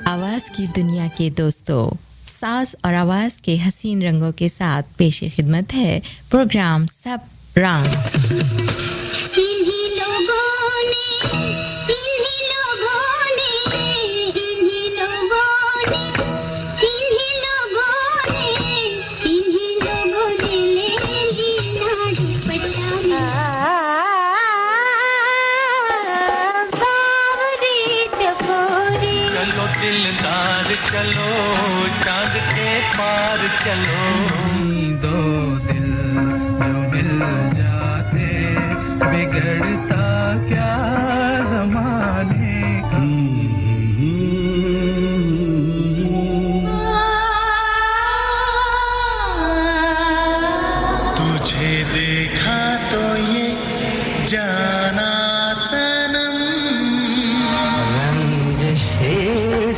आवाज़ की दुनिया के दोस्तों, साज और आवाज़ के हसीन रंगों के साथ पेश खिदमत है प्रोग्राम सब रंग। दिलदार चलो चांद के पार चलो, दो दिल जो मिल जाते बिगड़ता क्या ज़माने की। तुझे देखा तो ये जाना सनम,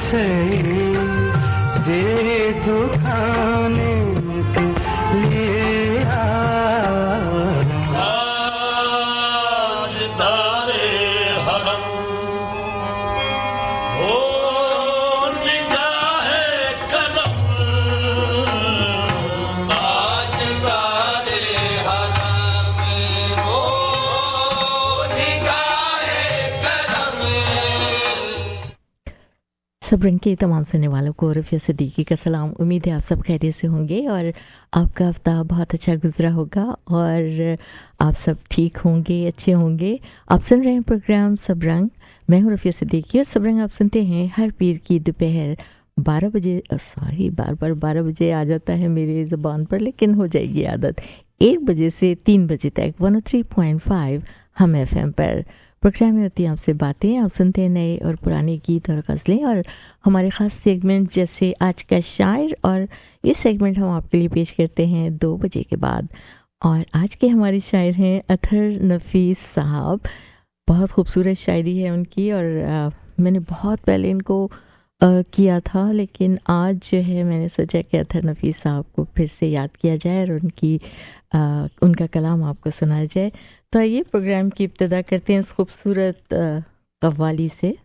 से तेरे दुखाने के लिए आज तारे हरम हो निगाहे करम, आज तारे हरम हो निगाहे करम। सब रंग के तमाम सुनने वालों को रफ़िया सिद्दीकी का सलाम। उम्मीद है आप सब खैरियत से होंगे और आपका हफ्ता बहुत अच्छा गुजरा होगा और आप सब ठीक होंगे, अच्छे होंगे। आप सुन रहे हैं प्रोग्राम सब रंग। मैं हूँ रफ़िया सिद्दीकी और सब रंग आप सुनते हैं हर पीर की दोपहर 12 बजे। बार 12 बजे आ जाता है मेरी ज़बान पर, लेकिन हो जाएगी आदत। 1 बजे से 3 बजे तक 103.5 हम FM पर प्रोग्राम में होती हैं आपसे बातें। आप सुनते हैं नए और पुराने गीत और गज़लें और हमारे ख़ास सेगमेंट जैसे आज का शायर, और ये सेगमेंट हम आपके लिए पेश करते हैं 2 बजे के बाद। और आज के हमारे शायर हैं अतहर नफीस साहब। बहुत खूबसूरत शायरी है उनकी और मैंने बहुत पहले इनको किया था, लेकिन आज जो है मैंने सोचा कि अतहर नफीस साहब को फिर से याद किया जाए और उनका कलाम आपको सुनाया जाए। तो ये प्रोग्राम की इब्तिदा करते हैं इस खूबसूरत कव्वाली से।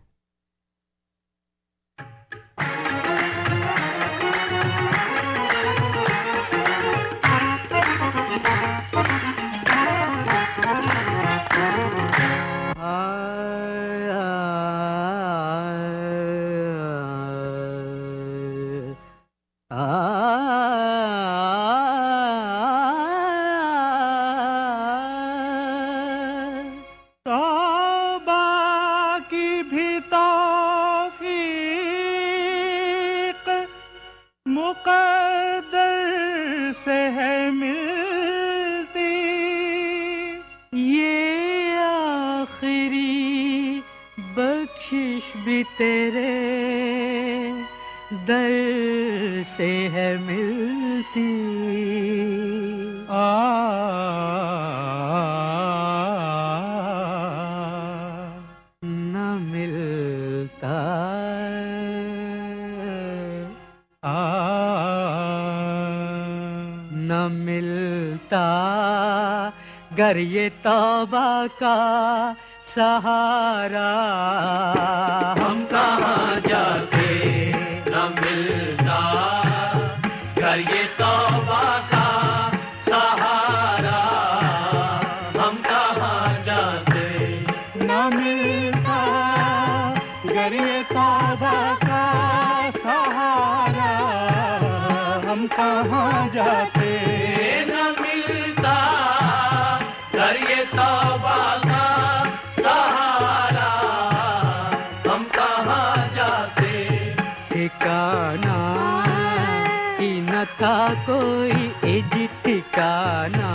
तेरे दर से है मिलती, न मिलता न मिलता गर ये तौबा का सहारा, हम कहाँ जाते न मिलता गर ये तौबा का सहारा, हम कहाँ जाते न मिलता गर ये तौबा का सहारा, हम कहाँ जाते न मिलता गर ये तौबा था कोई इज ठिकाना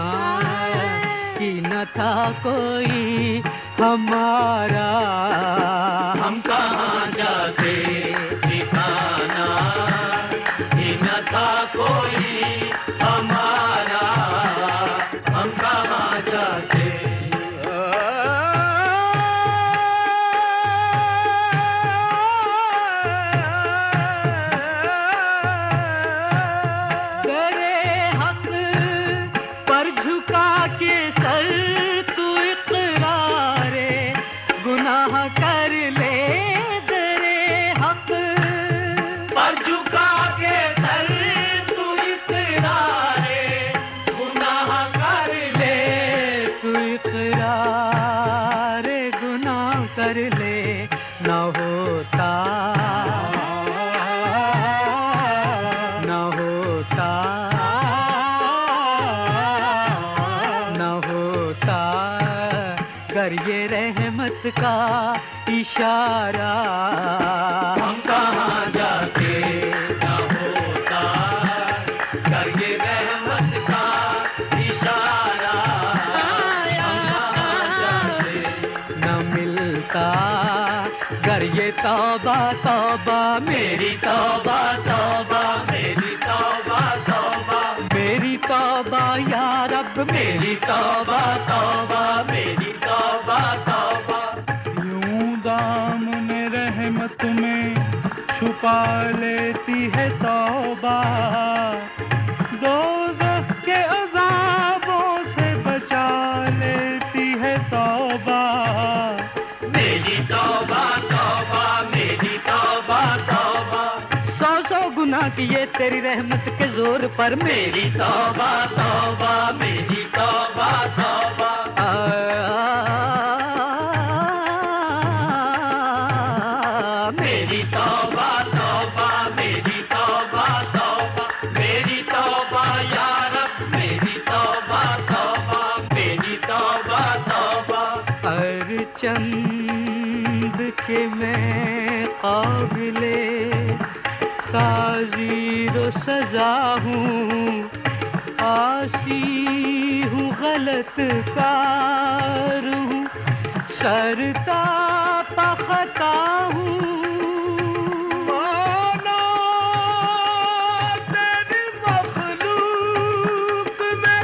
कि न था कोई हमारा, हम कहाँ जाते ठिकाना कि न था कोई हमारा, हम कहाँ जाते। कर रहमत का इशारा। हम कहाँ जाते ना होता कर ये रहमत का इशारा। हम कहाँ जाते न मिलता कर ये तौबा तौबा मेरी तौबा तौबा मेरी तौबा तौबा मेरी तौबा या रब मेरी तौबा तौबा मेरी तौबा तौबा। यूं दामन रहमत में छुपा लेती है तौबा, दोज़ख के अज़ाबों से बचा लेती है तौबा। मेरी तौबा तौबा मेरी तौबा तौबा। सौ सौ गुनाह किए तेरी रहमत के जोर पर मेरी तौबा तौबा मेरी तौबा तौबा। मेरी तौबा तौबा मेरी तौबा तौबा मेरी तौबा या रब मेरी तौबा तौबा मेरी तौबा तौबा। हर चंद के मैं काबिले ताज़ीर सजा हूँ, आसी हूँ गलत कार हूँ, सरता पखता हूँ। माना तेरी मखलूक में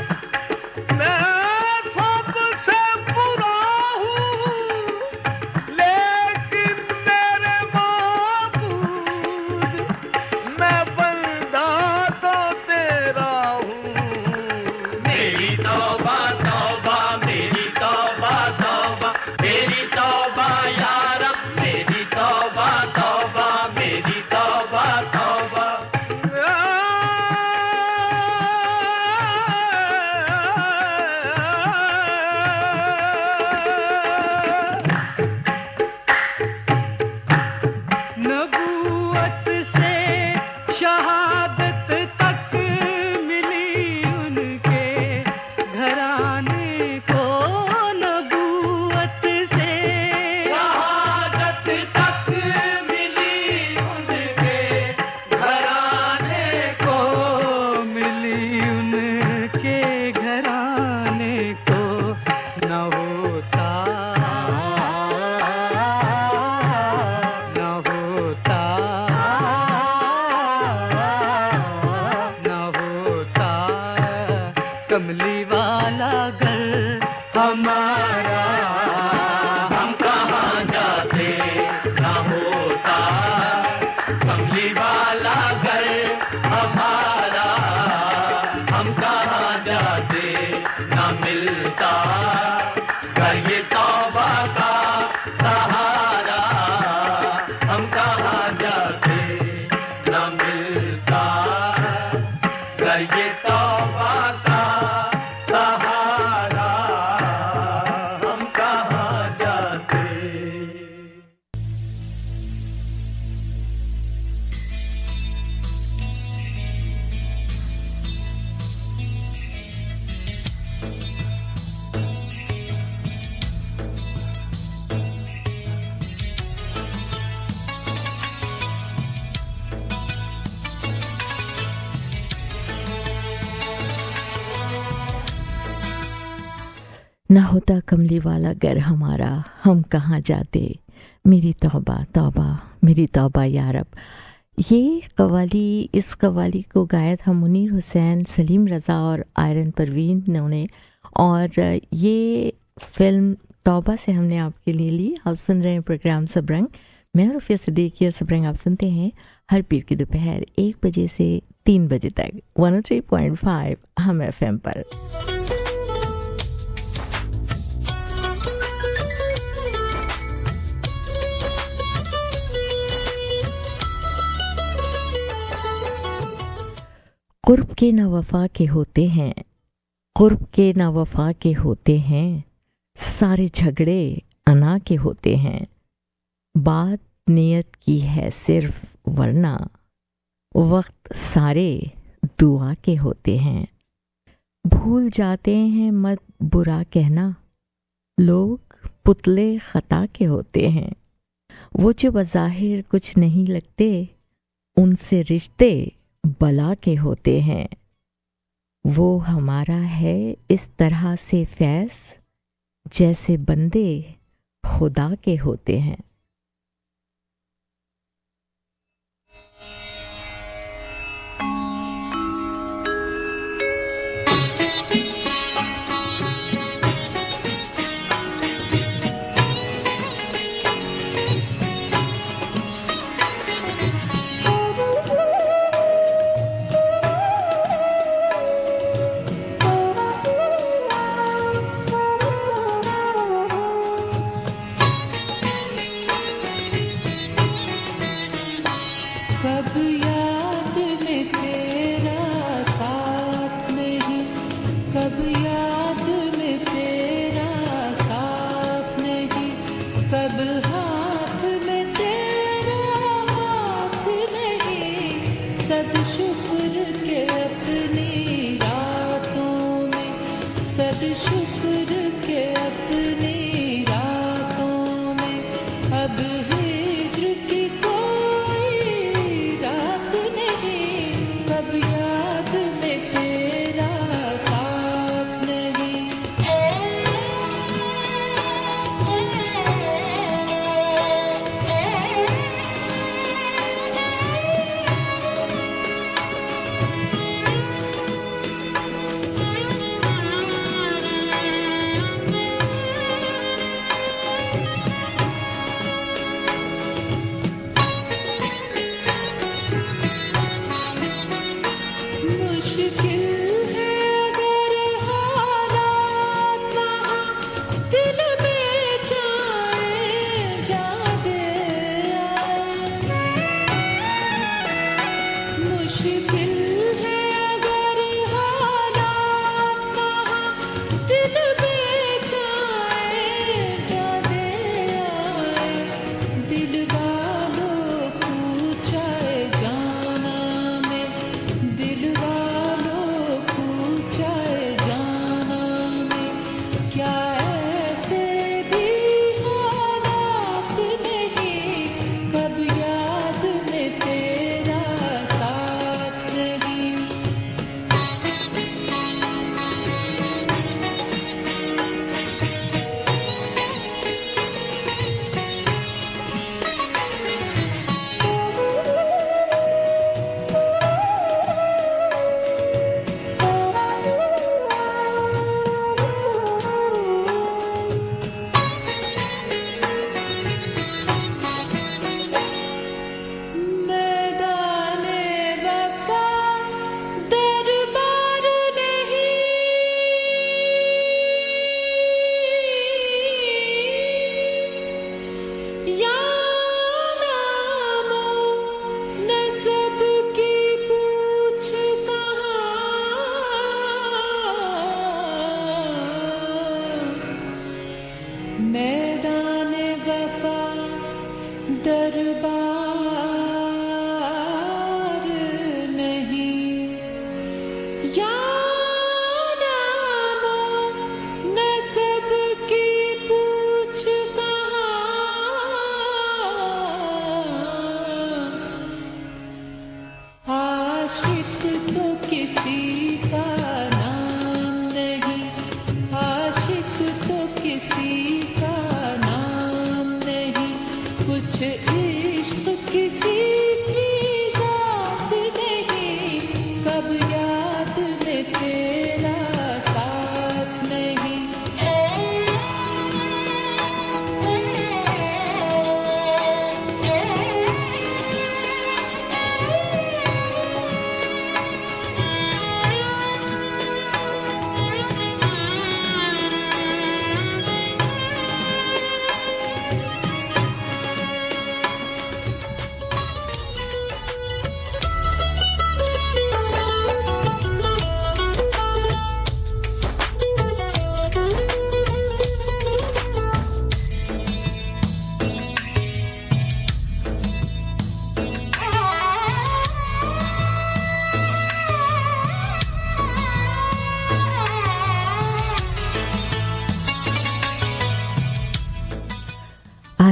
मैं सबसे बुरा हूँ, लेकिन मेरे माबूद मैं बंदा तो तेरा हूँ। मेरी तौबा तौबा मेरी तौबा तौबा मेरी तौबा या रब मेरी तौबा तौबा मेरी तौबा तौबा। नबूवत से शहादत तक मिली उनके घराने को, नबूवत से शहादत तक मिली उनके घराने को, मिली उनके घराने को। न होता न होता न होता कमली वाला घर हमारा। हम कहाँ जाते न होता कमली वाला घर हमारा। हम कहाँ जाते न मिलता कर ये तौबा का सहारा। हम कहाँ जाते न मिलता कर ये तौबा का सहारा। हम कहाँ जाते। ना होता कमली वाला घर हमारा, हम कहाँ जाते, मेरी तौबा तौबा मेरी तौबा या रब। ये कव्वाली, इस कव्वाली को गाया था मुनीर हुसैन, सलीम रज़ा और आयरन परवीन ने। और ये फिल्म तौबा से हमने आपके लिए ली। आप सुन रहे हैं प्रोग्राम सबरंग। मैं रुफिया सिद्दीकी और सबरंग आप सुनते हैं हर पीर की दोपहर 1 बजे से 3 बजे तक 103.5 हम FM पर। कुर्ब के ना वफा के होते हैं, कुर्ब के ना वफा के होते हैं, सारे झगड़े अना के होते हैं। बात नियत की है सिर्फ, वरना वक्त सारे दुआ के होते हैं। भूल जाते हैं मत बुरा कहना, लोग पुतले खता के होते हैं। वो जो बज़ाहिर कुछ नहीं लगते, उनसे रिश्ते बला के होते हैं। वो हमारा है इस तरह से फैज़, जैसे बंदे खुदा के होते हैं।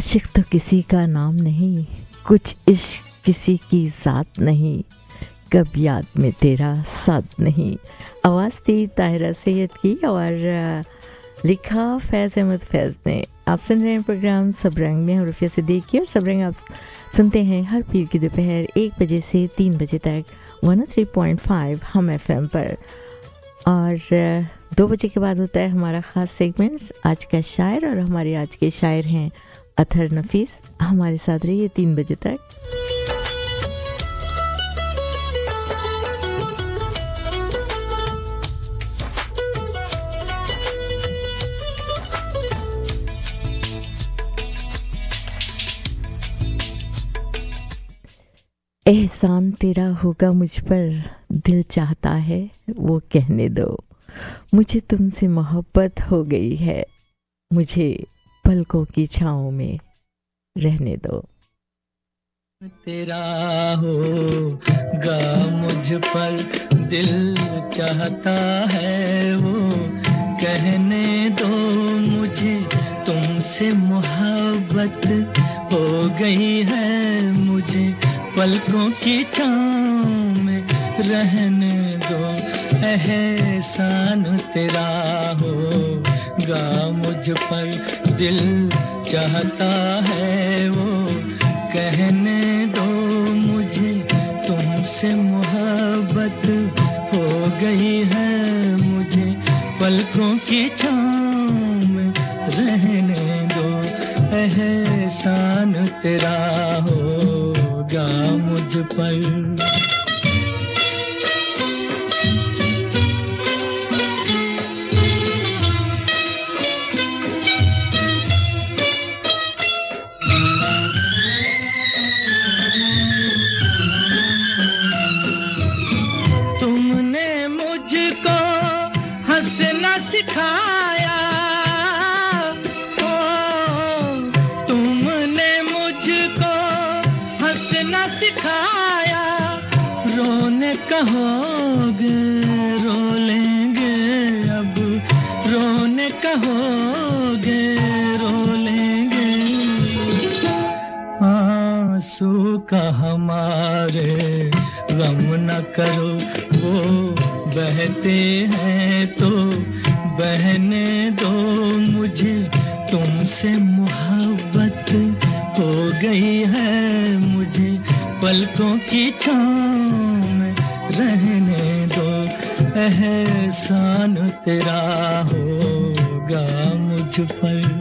आशिक तो किसी का नाम नहीं, कुछ इश्क किसी की ज़ात नहीं, कब याद में तेरा साथ नहीं। आवाज़ थी ताहिरा सैयद की और लिखा फैज़ अहमद फैज़ ने। आप सुन रहे हैं प्रोग्राम सब रंग में, और रुफिया सिद्दीकी। और सब रंग आप सुनते हैं हर पीर की दोपहर 1 बजे से 3 बजे तक 103.5 हम FM पर। और 2 बजे के बाद होता है हमारा ख़ास सेगमेंट्स आज का शायर, और हमारे आज के शायर हैं अतहर नफीस। हमारे साथ रहिए 3 बजे तक। एहसान तेरा होगा मुझ पर, दिल चाहता है वो कहने दो, मुझे तुमसे मोहब्बत हो गई है, मुझे पलकों की छाँव में रहने दो। तेरा होगा मुझ पर, दिल चाहता है वो कहने दो, मुझे तुमसे मोहब्बत हो गई है, मुझे पलकों की छाँव में रहने दो। एहसान तेरा होगा मुझ पर, दिल चाहता है वो कहने दो, मुझे तुमसे मोहब्बत हो गई है, मुझे पलकों की छाँव में रहने दो। एहसान तेरा होगा मुझ पर। सिखाया ओ, तुमने मुझको हंसना सिखाया, रोने कहोगे रो लेंगे अब, रोने कहोगे रो लेंगे, आंसू का हमारे गम न करो, वो बहते हैं तो बहने दो, मुझे तुमसे मोहब्बत हो गई है, मुझे पलकों की छाँव में रहने दो। एहसान तेरा होगा मुझ पर।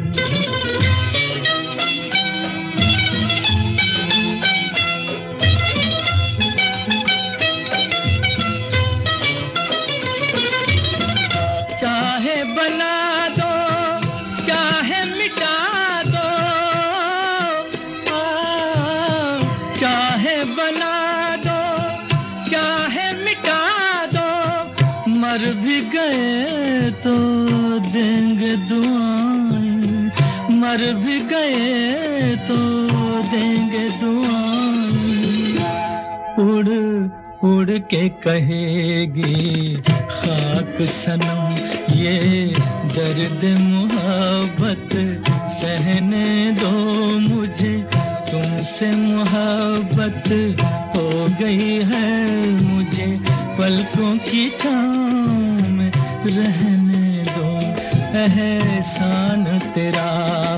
मर भी गए तो देंगे दुआएं, मर भी गए तो देंगे दुआएं, उड़ उड़ के कहेगी खाक सनम ये दर्द मोहब्बत सहने दो, मुझे तुमसे मोहब्बत हो गई है, मुझे पलकों की छाँव में रहने दो। एहसान तेरा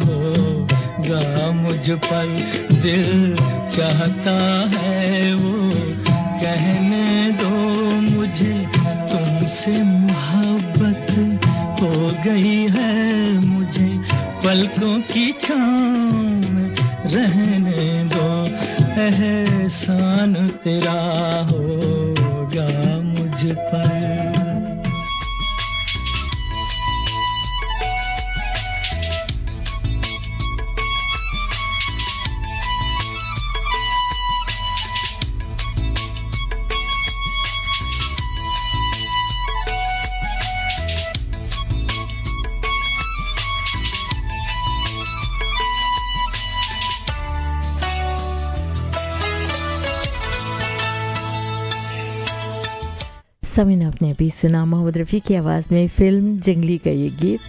होगा मुझ पर, दिल चाहता है वो कहने दो, मुझे तुमसे मोहब्बत हो गई है, मुझे पलकों की छाँव में रहने दो। एहसान तेरा होगा मुझ पर। सभी ने अपने अभी सुना मोहम्मद रफ़ी की आवाज़ में फिल्म जंगली का ये गीत।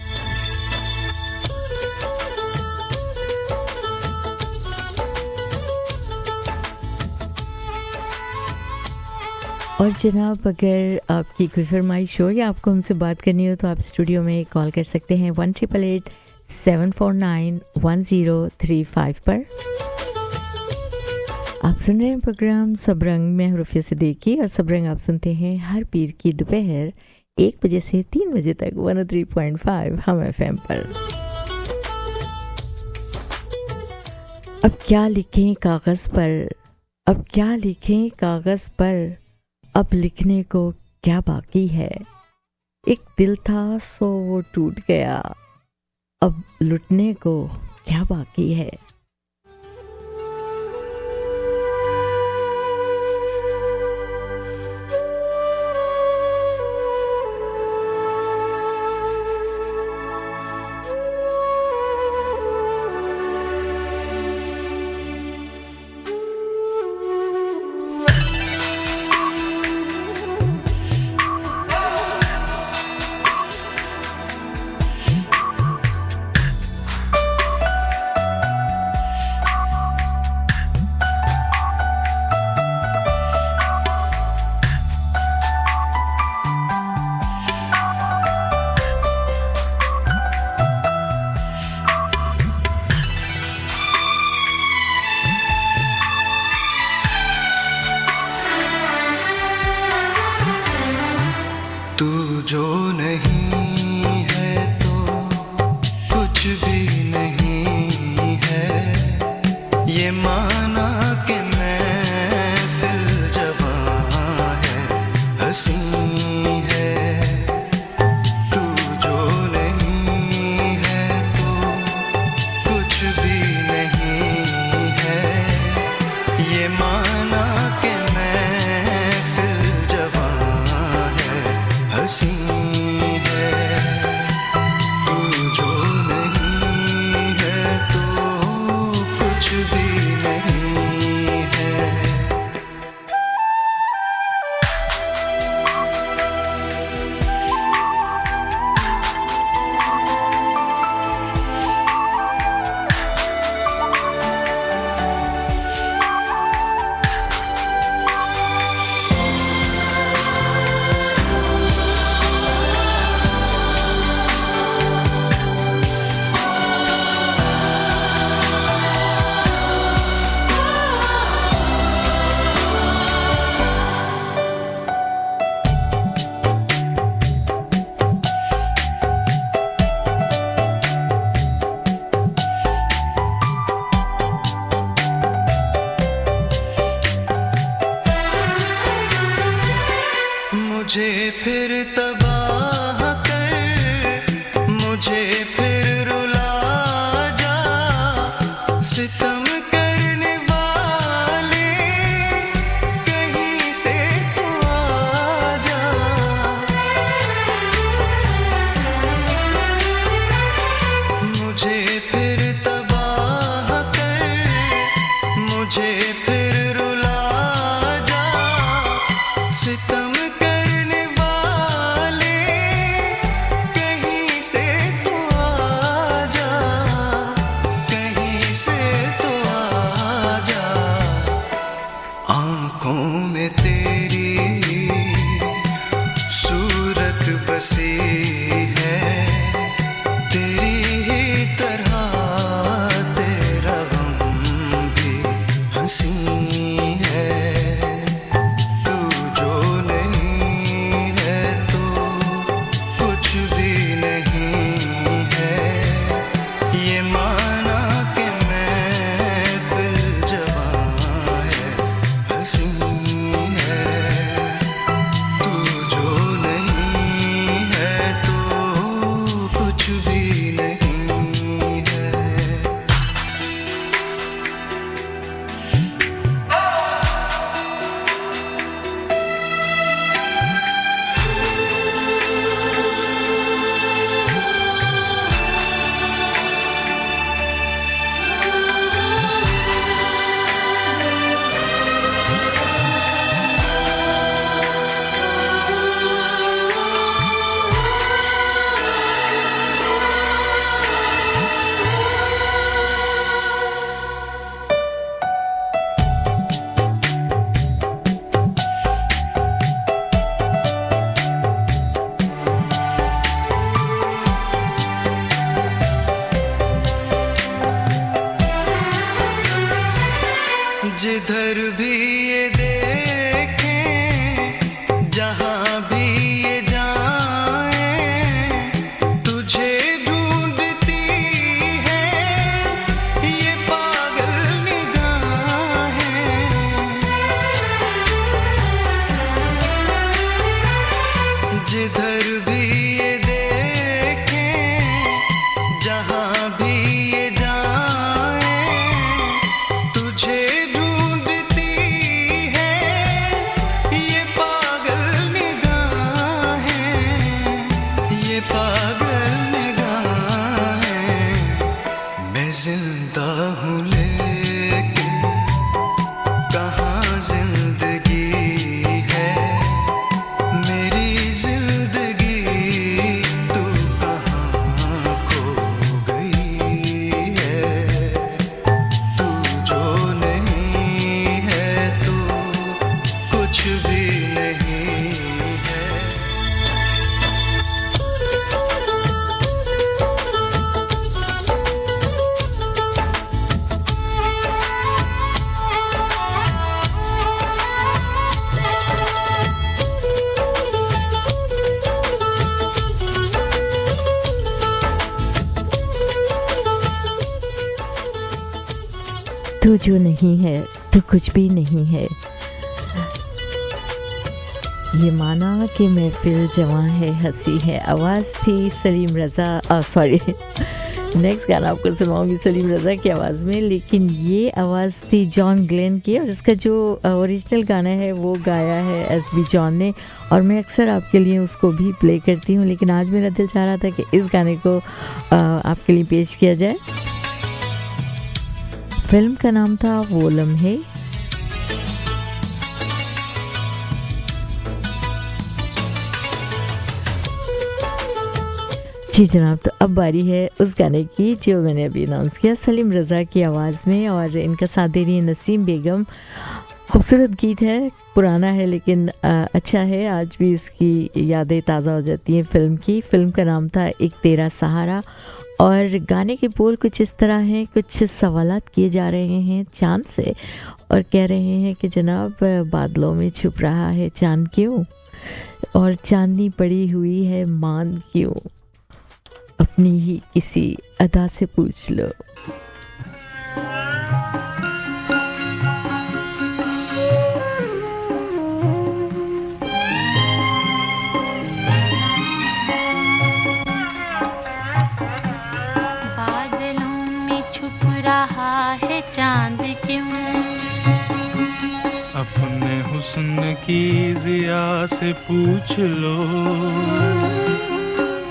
और जनाब, अगर आपकी कोई फरमाइश हो या आपको हमसे बात करनी हो तो आप स्टूडियो में कॉल कर सकते हैं 1888-749-1035 पर। आप सुन रहे हैं प्रोग्राम सब रंग में रुफिया सिद्दीकी, और सब रंग आप सुनते हैं हर पीर की दोपहर 1 बजे से 3 बजे तक 103.5 हम FM पर। अब क्या लिखें कागज़ पर, अब क्या लिखें कागज़ पर, अब लिखने को क्या बाकी है। एक दिल था सो वो टूट गया, अब लुटने को क्या बाकी है। हसीन है जिंदगी है मेरी जिंदगी तू कहाँ खो गई है तू जो नहीं है तू कुछ भी नहीं है तू जो नहीं है तो कुछ भी नहीं है। ये माना कि महफिल जवां है हंसी है। आवाज़ थी सलीम रज़ा, सॉरी नेक्स्ट गाना आपको सुनाऊंगी सलीम रज़ा की आवाज़ में, लेकिन ये आवाज़ थी जॉन ग्लेन की और इसका जो ओरिजिनल गाना है वो गाया है एस.बी. जॉन ने और मैं अक्सर आपके लिए उसको भी प्ले करती हूँ, लेकिन आज मेरा दिल चाह रहा था कि इस गाने को आपके लिए पेश किया जाए। फिल्म का नाम था वो लम्हे। जी जनाब, तो अब बारी है उस गाने की जो मैंने अभी अनाउंस किया सलीम रज़ा की आवाज़ में और इनका साथ दे रही है नसीम बेगम। खूबसूरत गीत है, पुराना है लेकिन अच्छा है, आज भी इसकी यादें ताज़ा हो जाती हैं फिल्म की। फिल्म का नाम था एक तेरा सहारा और गाने के बोल कुछ इस तरह हैं, कुछ सवालात किए जा रहे हैं चांद से और कह रहे हैं कि जनाब बादलों में छुप रहा है चांद क्यों और चांदनी पड़ी हुई है मान क्यों, अपनी ही किसी अदा से पूछ लो। चांद क्यों, अपने हुस्न की ज़िया से पूछ लो।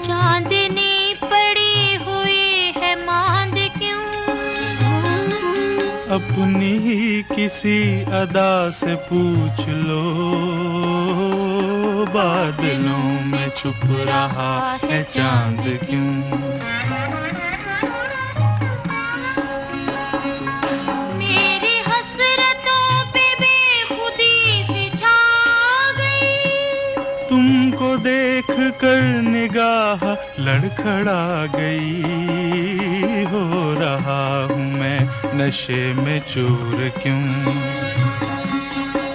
चांदनी पड़ी हुई है मांद क्यों, अपनी ही किसी अदा से पूछ लो। बादलों में छुप रहा है चांद क्यों। तुमको देख कर निगाह लड़खड़ा गई, हो रहा हूँ मैं नशे में चूर क्यों।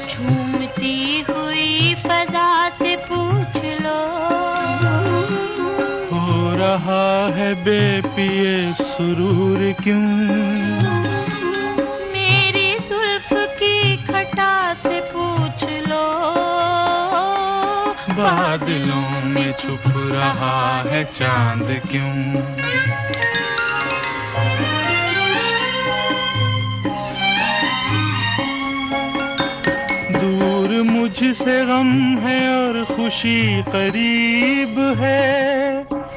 झूमती हुई फजा से पूछ लो, हो रहा है बेपिए सुरूर क्यों। मेरी जुल्फ की खटा से पूछ लो, बादलों में छुप रहा है चांद क्यों। दूर मुझसे गम है और खुशी करीब है।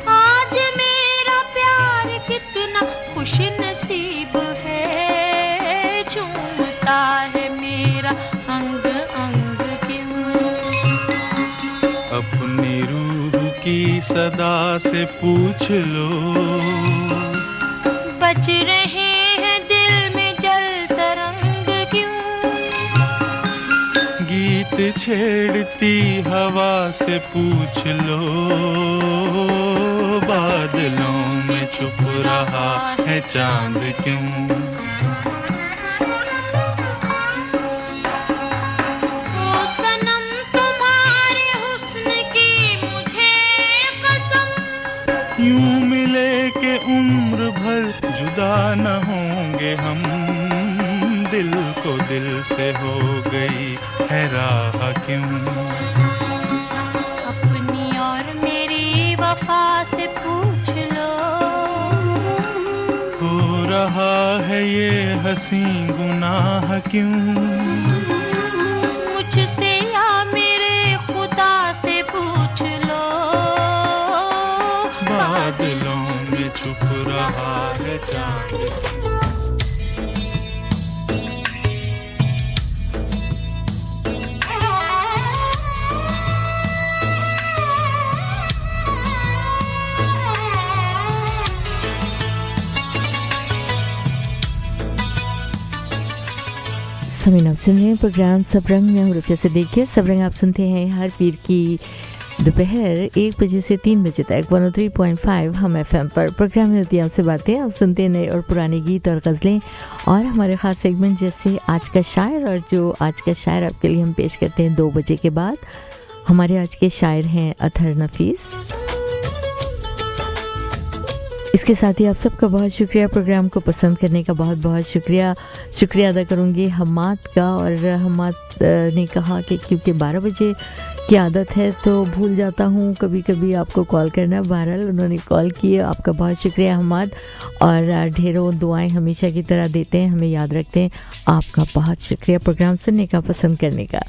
आज मेरा प्यार कितना खुश नसीब है, झूमता है मेरा अंग अंग क्यों। अपनी रूह की सदा से पूछ लो, बज रहे हैं दिल में जल तरंग क्यों। गीत छेड़ती हवा से पूछ लो, बादलों में छुप रहा है चांद क्यों। यूं मिले के उम्र भर जुदा न होंगे हम, दिल को दिल से हो गई है राह क्यों। अपनी और मेरी वफा से पूछ लो, हो रहा है ये हंसी गुनाह क्यों। मुझसे या मेरे खुदा से पूछ लो, बादलों में छुप रहा है चांद। सुन रहे हैं प्रोग्राम सब रंग में हूँ से देखिए सब रंग आप सुनते हैं हर पीर की दोपहर 1 बजे से 3 बजे तक 103.5 हम FM पर। प्रोग्राम में होती है आपसे बातें, आप सुनते हैं नए और पुराने गीत और गज़लें और हमारे ख़ास सेगमेंट जैसे आज का शायर। और जो आज का शायर आपके लिए हम पेश करते हैं 2 बजे के बाद। हमारे आज के शायर हैं अतहर नफीस। इसके साथ ही आप सबका बहुत शुक्रिया, प्रोग्राम को पसंद करने का बहुत बहुत शुक्रिया अदा करूँगी हम्माद का। और हम्माद ने कहा कि क्योंकि 12 बजे की आदत है तो भूल जाता हूँ कभी कभी आपको कॉल करना। बहरहाल उन्होंने कॉल किए, आपका बहुत शुक्रिया हम्माद। और ढेरों दुआएं हमेशा की तरह देते हैं, हमें याद रखते हैं। आपका बहुत शुक्रिया प्रोग्राम सुनने का, पसंद करने का।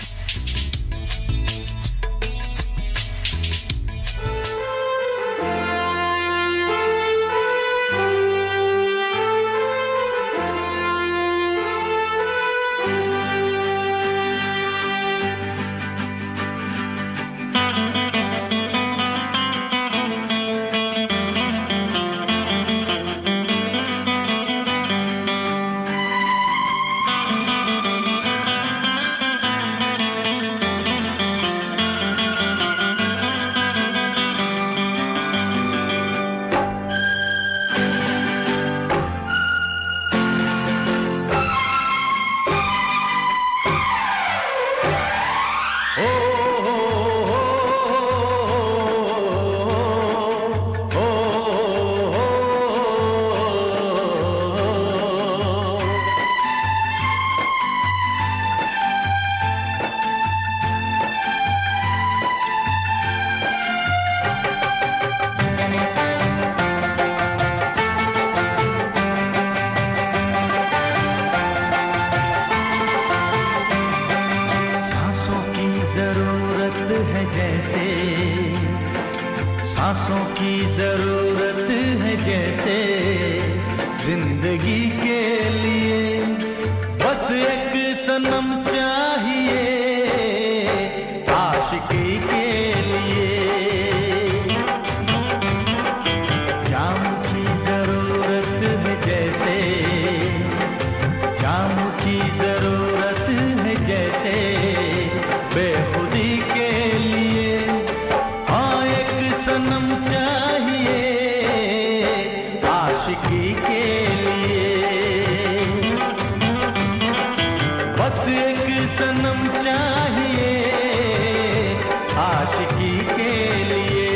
सांसों की जरूरत है जैसे जिंदगी के लिए, बस एक सनम चाहिए आशिकी के लिए। जाम की जरूरत है जैसे, जाम की जरूरत है जैसे बेखुदी के लिए। हाँ एक सनम चाहिए आशिकी के लिए, बस एक सनम चाहिए आशिकी के लिए।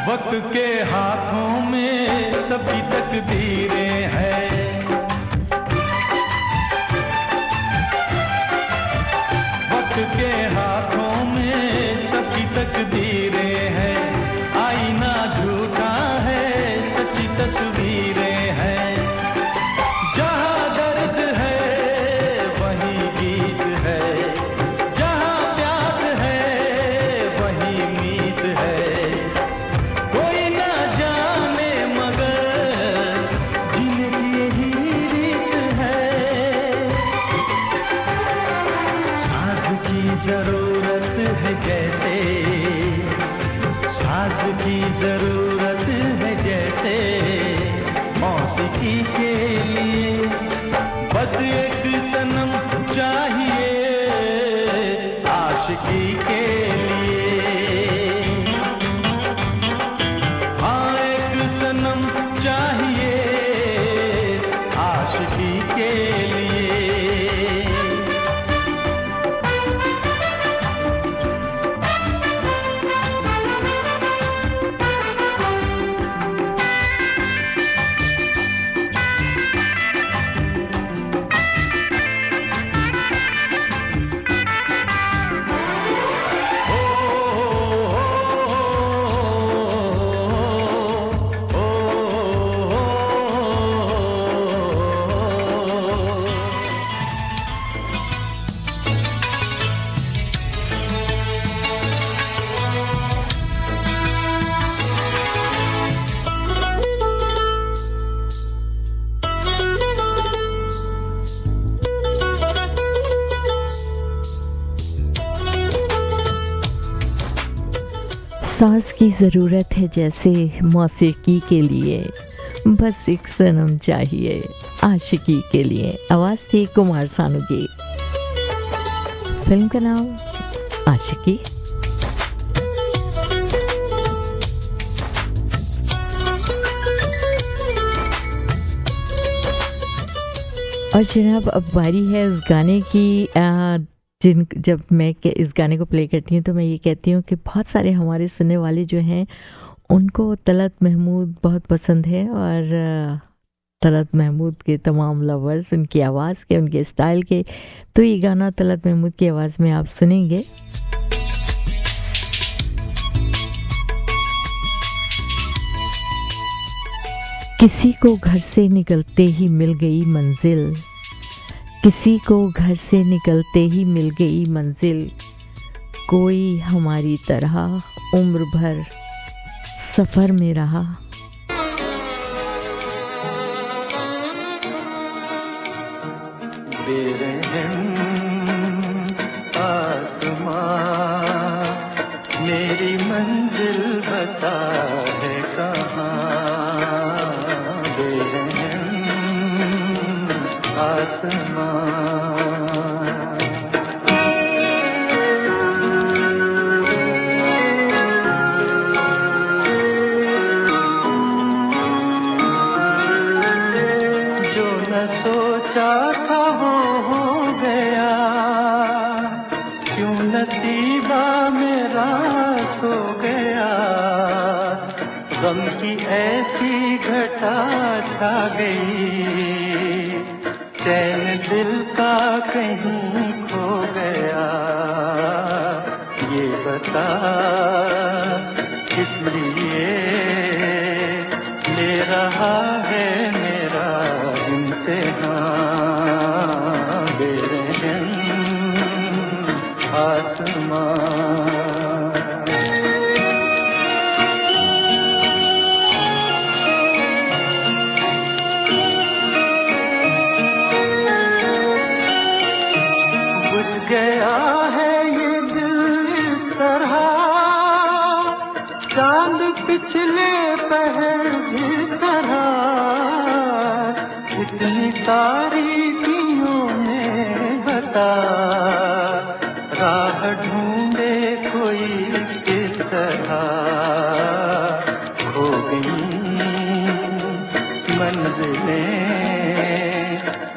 वक्त के हाथों में सबकी तकदीरें हैं, वक्त के हाथों में सबकी तकदीरें हैं। आईना झूठा है सच्ची तस्वीरें हैं। जहाँ दर्द है वहीं गीत है, जहाँ प्यास है वहीं मीत है। कोई ना जाने मगर जीने की यही रीत है। साज की जरूरत है जैसे, साज की जरूरत है जैसे मौसीकी के लिए। बस एक सनम चाहिए आशिकी के लिए। हाँ एक सनम चाहिए आशिकी के लिए। सास की ज़रूरत है जैसे मौसीकी के लिए, बस एक सनम चाहिए आशिकी के लिए। आवाज़ थी कुमार सानू की। फिल्म का नाम आशिकी। और जनाब अब बारी है उस गाने की जब मैं इस गाने को प्ले करती हूँ तो मैं ये कहती हूँ कि बहुत सारे हमारे सुनने वाले जो हैं उनको तलत महमूद बहुत पसंद है, और तलत महमूद के तमाम लवर्स उनकी आवाज़ के, उनके स्टाइल के, तो ये गाना तलत महमूद की आवाज़ में आप सुनेंगे। किसी को घर से निकलते ही मिल गई मंजिल, किसी को घर से निकलते ही मिल गई मंजिल, कोई हमारी तरह उम्र भर सफ़र में रहा। बेरहम आसमां मेरी मंजिल बता है कहाँ, बेरहम आसमां। जो न सोचा था वो हो गया, क्यों नसीबा मेरा सो गया, गम की ऐसी घटा छा गई, चैन दिल का कहीं खो गया। ये बता किस लिए ले रहा है मेरा इम्तिहान, बेरहम आसमां। गया है ये दिल इस तरह, चांद पिछले पहर की तरह, इतनी तारीकियों में बता, राह ढूंढे कोई किस तरह, खो गई मंजिलें,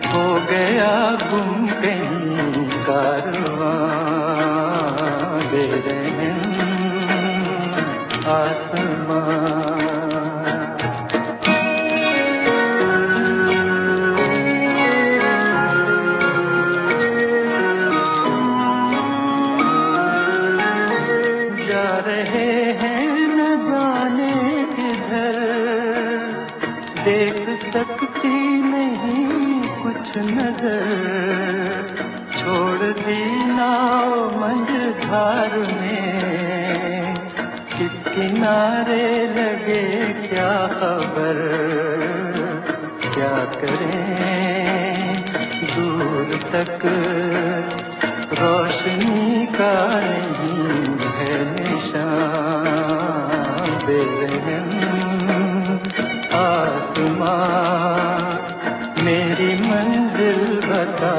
हो गया गुम कहीं कारवां, बेरहम आसमां। जा रहे हैं न जाने किधर, देख सकती नहीं कुछ नजर, छोड़ दी नाव मंझधार में, किस किनारे लगे क्या खबर, क्या करें दूर तक रोशनी का नहीं है निशान, बेरहम आसमां मेरी मंजिल बता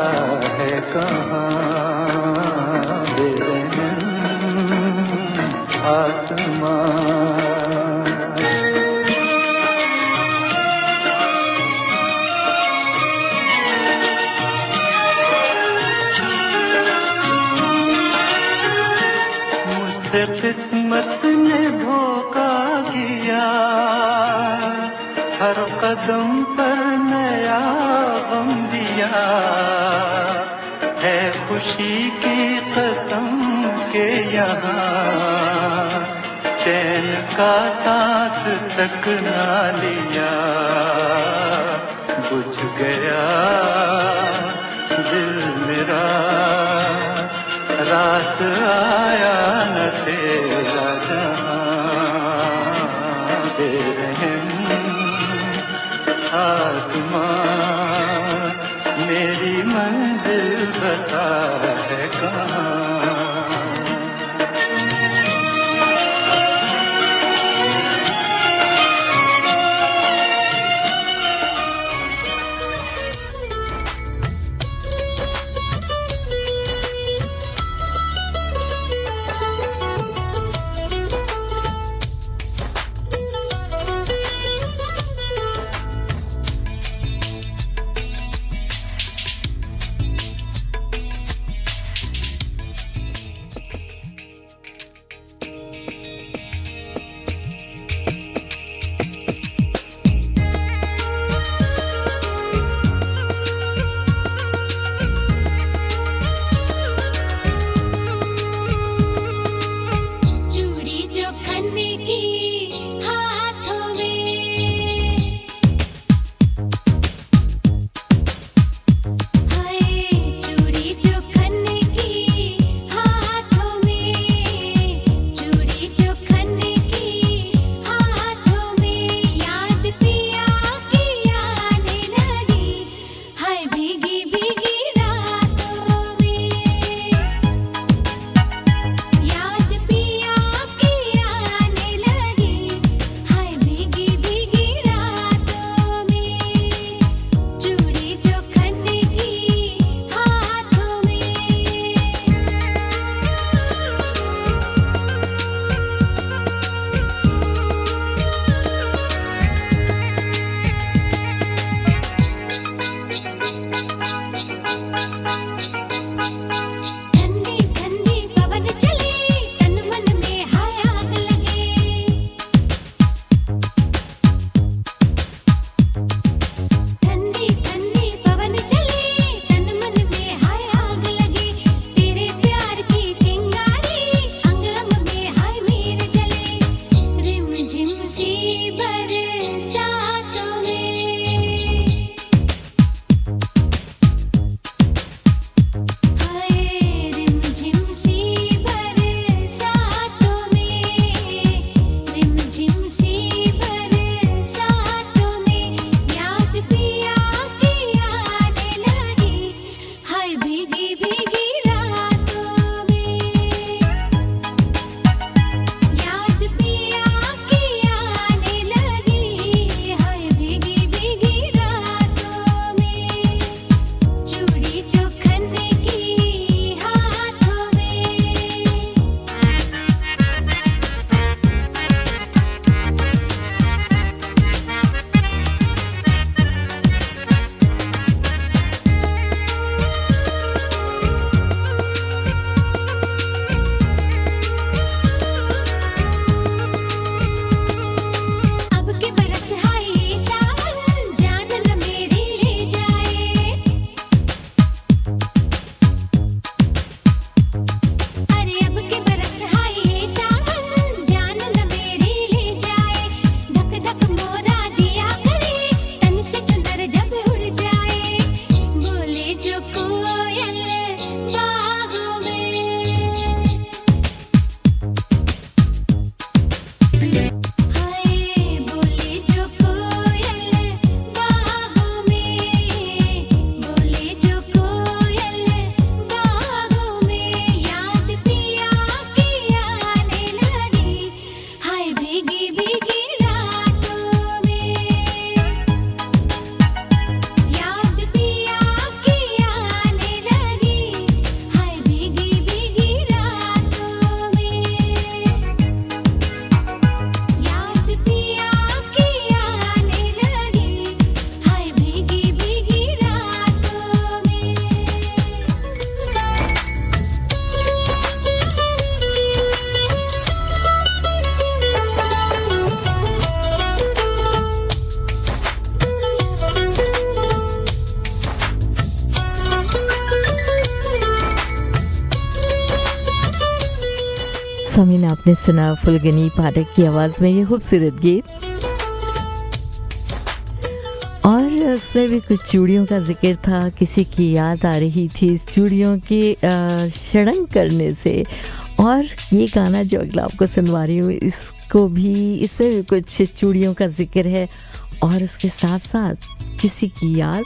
है कहाँ, बेरहम आसमां। मुझसे किस्मत ने धोखा किया, हर कदम पर नया गम दिया, है खुशी की कसम के यहाँ, चैन का सांस तक ना लिया, बुझ गया दिल मेरा, रात आया न तेरा जहाँ, बेरहम आसमां मेरी मंजिल बता है कहाँ। सामीन आपने सुना फुलगनी पाठक की आवाज़ में ये खूबसूरत गीत, और उसमें भी कुछ चूड़ियों का जिक्र था। किसी की याद आ रही थी इस चूड़ियों के शड़ंग करने से। और ये गाना जो अगला आपको सुनवा रही हूँ, इसको भी, इसमें भी कुछ चूड़ियों का जिक्र है और उसके साथ साथ किसी की याद।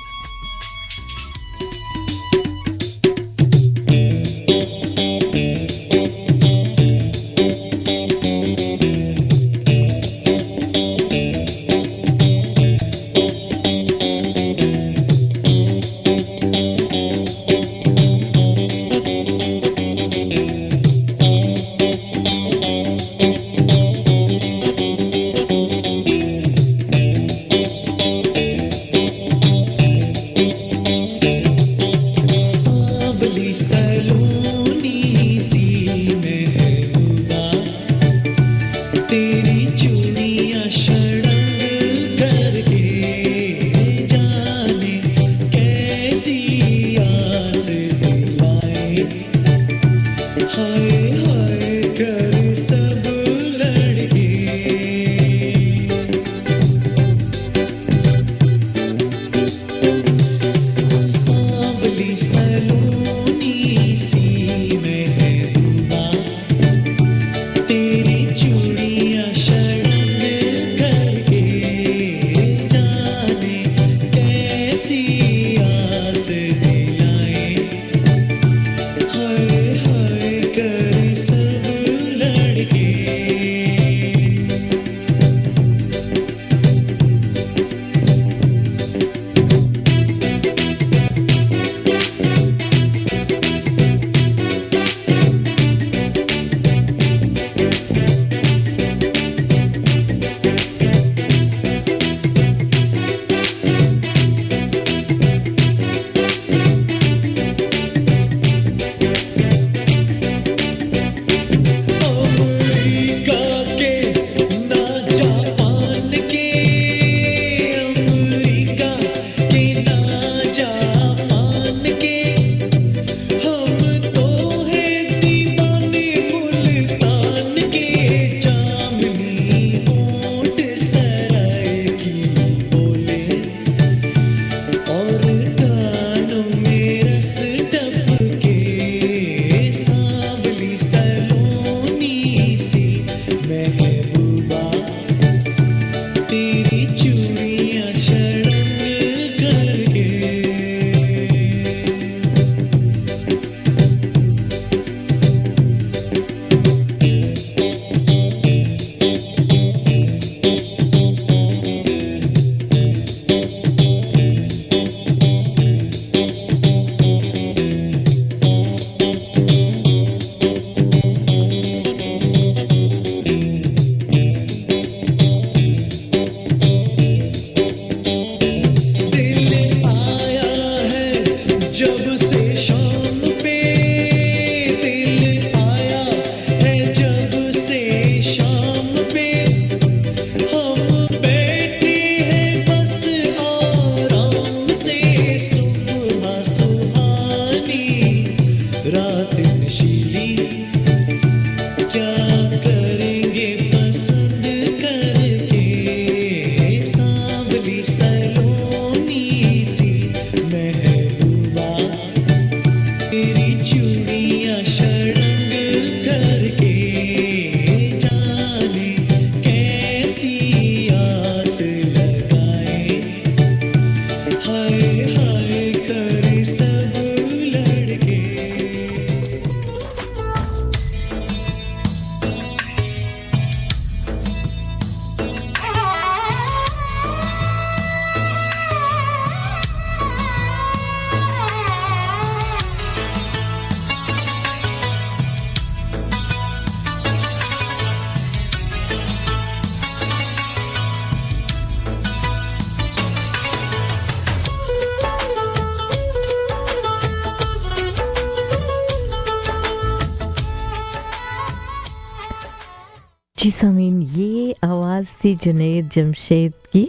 जी सामीन, ये आवाज़ थी जुनैद जमशेद की।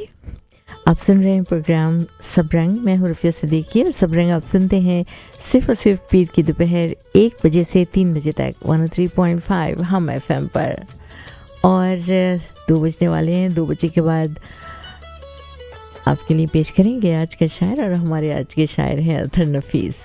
आप सुन रहे हैं प्रोग्राम सबरंग। मैं हूँ रफिया सिद्दीकी और सबरंग आप सुनते हैं सिर्फ और सिर्फ पीर की दोपहर 1 बजे से 3 बजे तक 103.5 हम FM पर। और 2 बजने वाले हैं। 2 बजे के बाद आपके लिए पेश करेंगे आज का शायर, और हमारे आज के शायर हैं अतहर नफीस।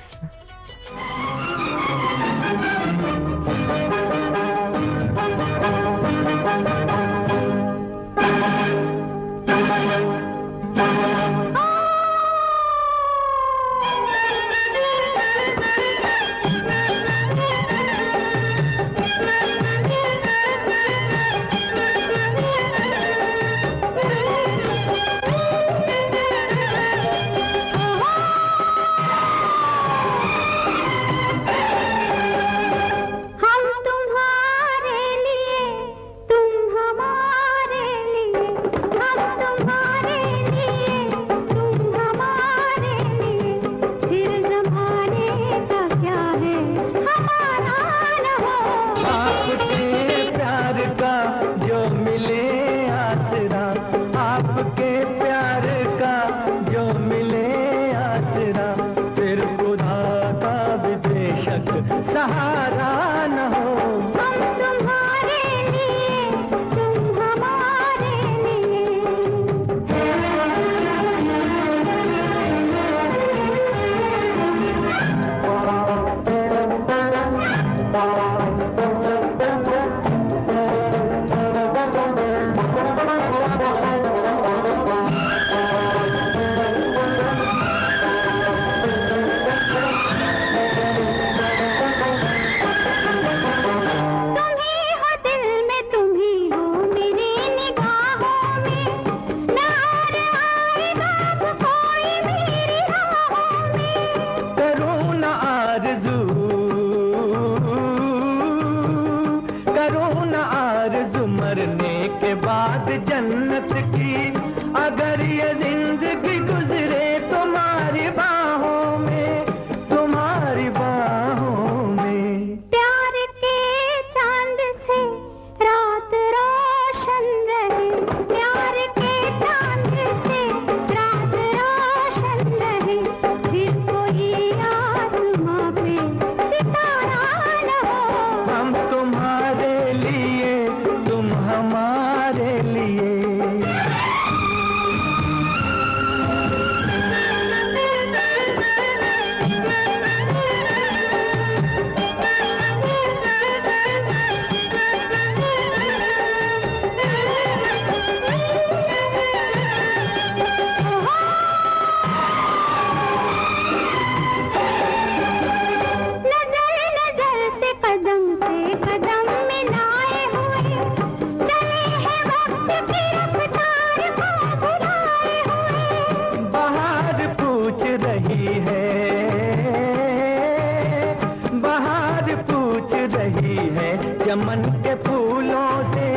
चमन के फूलों से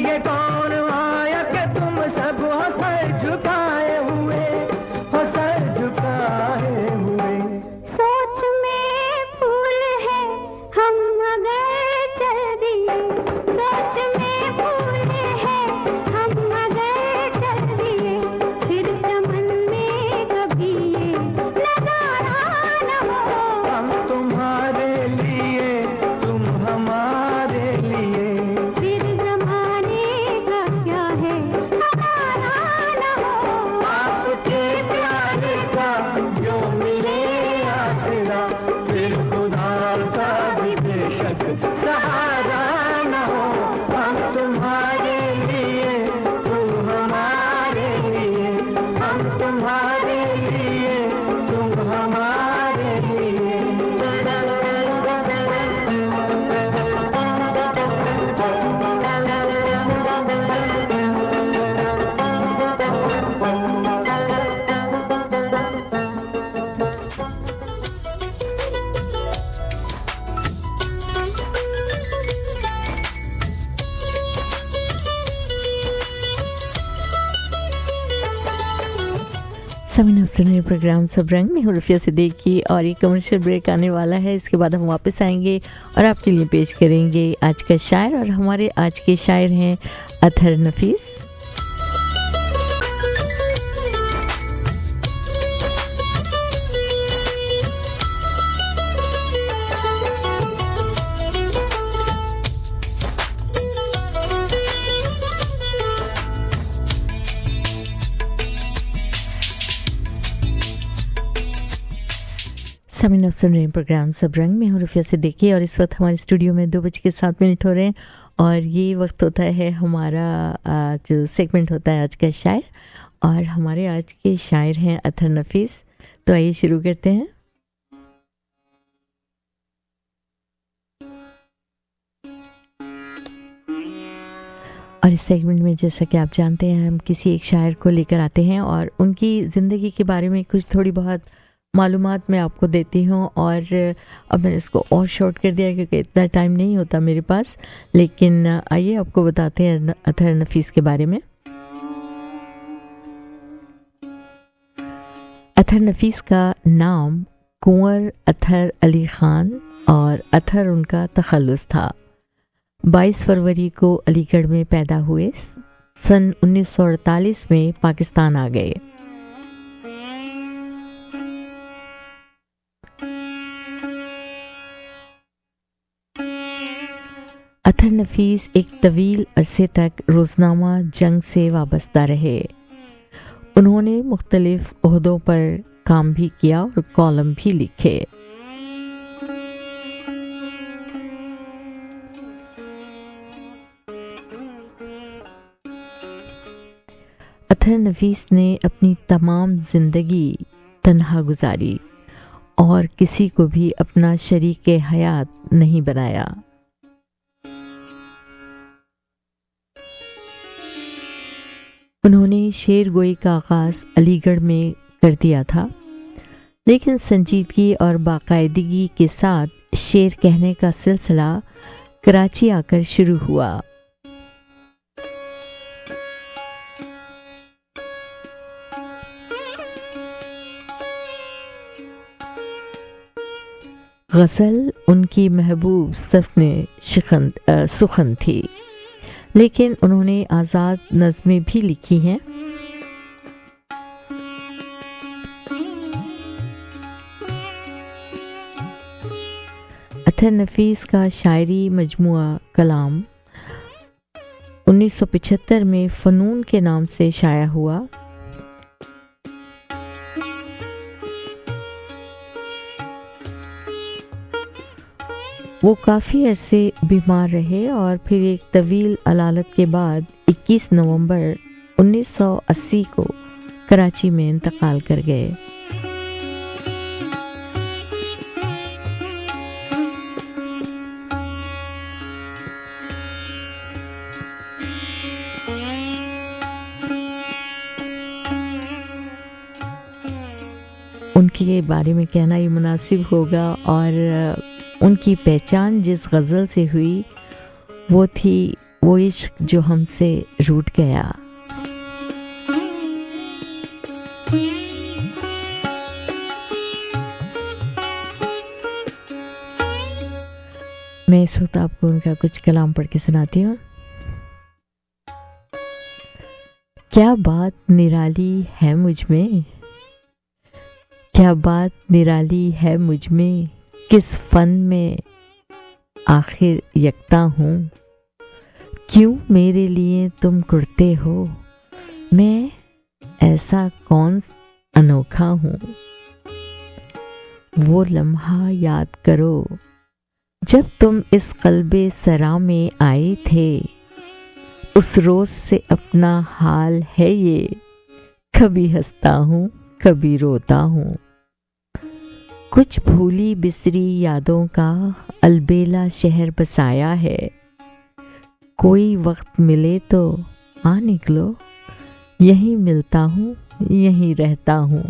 ये कौन आया कि तुम सब हो सर झुकाए हुए, हो सर झुकाए हुए। सोच में फूल है हम मगर चल दिए, सोच में फूल है हम मगर चल दिए, फिर चमन में कभी ये नजारा न हो। हम तुम्हारे लिए तुम हमारे लिए, फिर जमाने का क्या है हमारा न हो। आपके प्यार का जो मिले आसरा, फिर खुदा का भी बेशक सहारा न हो। हम तुम्हारे लिए तुम हमारे लिए, हम तुम्हारे लिए तुम हमारे लिए। सभी आप सुन रहे प्रोग्राम सब रंग में हूँ रफिया सिद्दीकी, और एक कमर्शियल ब्रेक आने वाला है। इसके बाद हम वापस आएंगे और आपके लिए पेश करेंगे आज का शायर, और हमारे आज के शायर हैं अतहर नफीस। सामने आप सुन रहे हैं प्रोग्राम सब रंग में हूँ रुफिया सिद्दीकी और इस वक्त हमारे स्टूडियो में 2:07 हो रहे हैं और ये वक्त होता है हमारा जो सेगमेंट होता है आज का शायर और हमारे आज के शायर हैं अतहर नफीस। तो आइए शुरू करते हैं। और इस सेगमेंट में जैसा कि आप जानते हैं हम किसी एक शायर को लेकर आते हैं और उनकी ज़िंदगी के बारे में कुछ थोड़ी बहुत मालूमात मैं आपको देती हूँ और अब मैंने इसको और शॉर्ट कर दिया क्योंकि इतना टाइम नहीं होता मेरे पास, लेकिन आइए आपको बताते हैं अतहर नफीस के बारे में। अतहर नफीस का नाम कुंवर अतहर अली ख़ान और अतहर उनका तखल्लुस था। 22 फरवरी को अलीगढ़ में पैदा हुए, सन 1948 में पाकिस्तान आ गए। अतहर नफीस एक तवील अरसे तक रोज़नामा जंग से वाबस्ता रहे। उन्होंने मुख्तलिफ ओहदों पर काम भी किया और कॉलम भी लिखे। अतहर नफीस ने अपनी तमाम जिंदगी तन्हा गुजारी और किसी को भी अपना शरीके हयात नहीं बनाया। उन्होंने शेर गोई का आगाज़ अलीगढ़ में कर दिया था, लेकिन संजीदगी और बाकायदगी के साथ शेर कहने का सिलसिला कराची आकर शुरू हुआ। गज़ल उनकी महबूब सफ़ने सुखन थी, लेकिन उन्होंने आज़ाद नज़में भी लिखी हैं। अतहर नफीस का शायरी मजमुआ कलाम 1975 में फ़नून के नाम से शाया हुआ। वो काफ़ी अरसे बीमार रहे और फिर एक तवील अलालत के बाद 21 नवंबर 1980 को कराची में इंतकाल कर गए। उनके बारे में कहना ही मुनासिब होगा और उनकी पहचान जिस गज़ल से हुई वो थी वो इश्क जो हमसे रूठ गया। मैं इस वक्त आपको उनका कुछ कलाम पढ़ के सुनाती हूँ। क्या बात निराली है मुझ में, क्या बात निराली है मुझ में, किस फन में आखिर यकता हूँ, क्यों मेरे लिए तुम कुड़ते हो, मैं ऐसा कौन अनोखा हूँ। वो लम्हा याद करो जब तुम इस क़ल्बे सरा में आए थे, उस रोज़ से अपना हाल है ये, कभी हंसता हूँ कभी रोता हूँ। कुछ भूली बिसरी यादों का अलबेला शहर बसाया है, कोई वक्त मिले तो आ निकलो, यहीं मिलता हूँ यहीं रहता हूँ।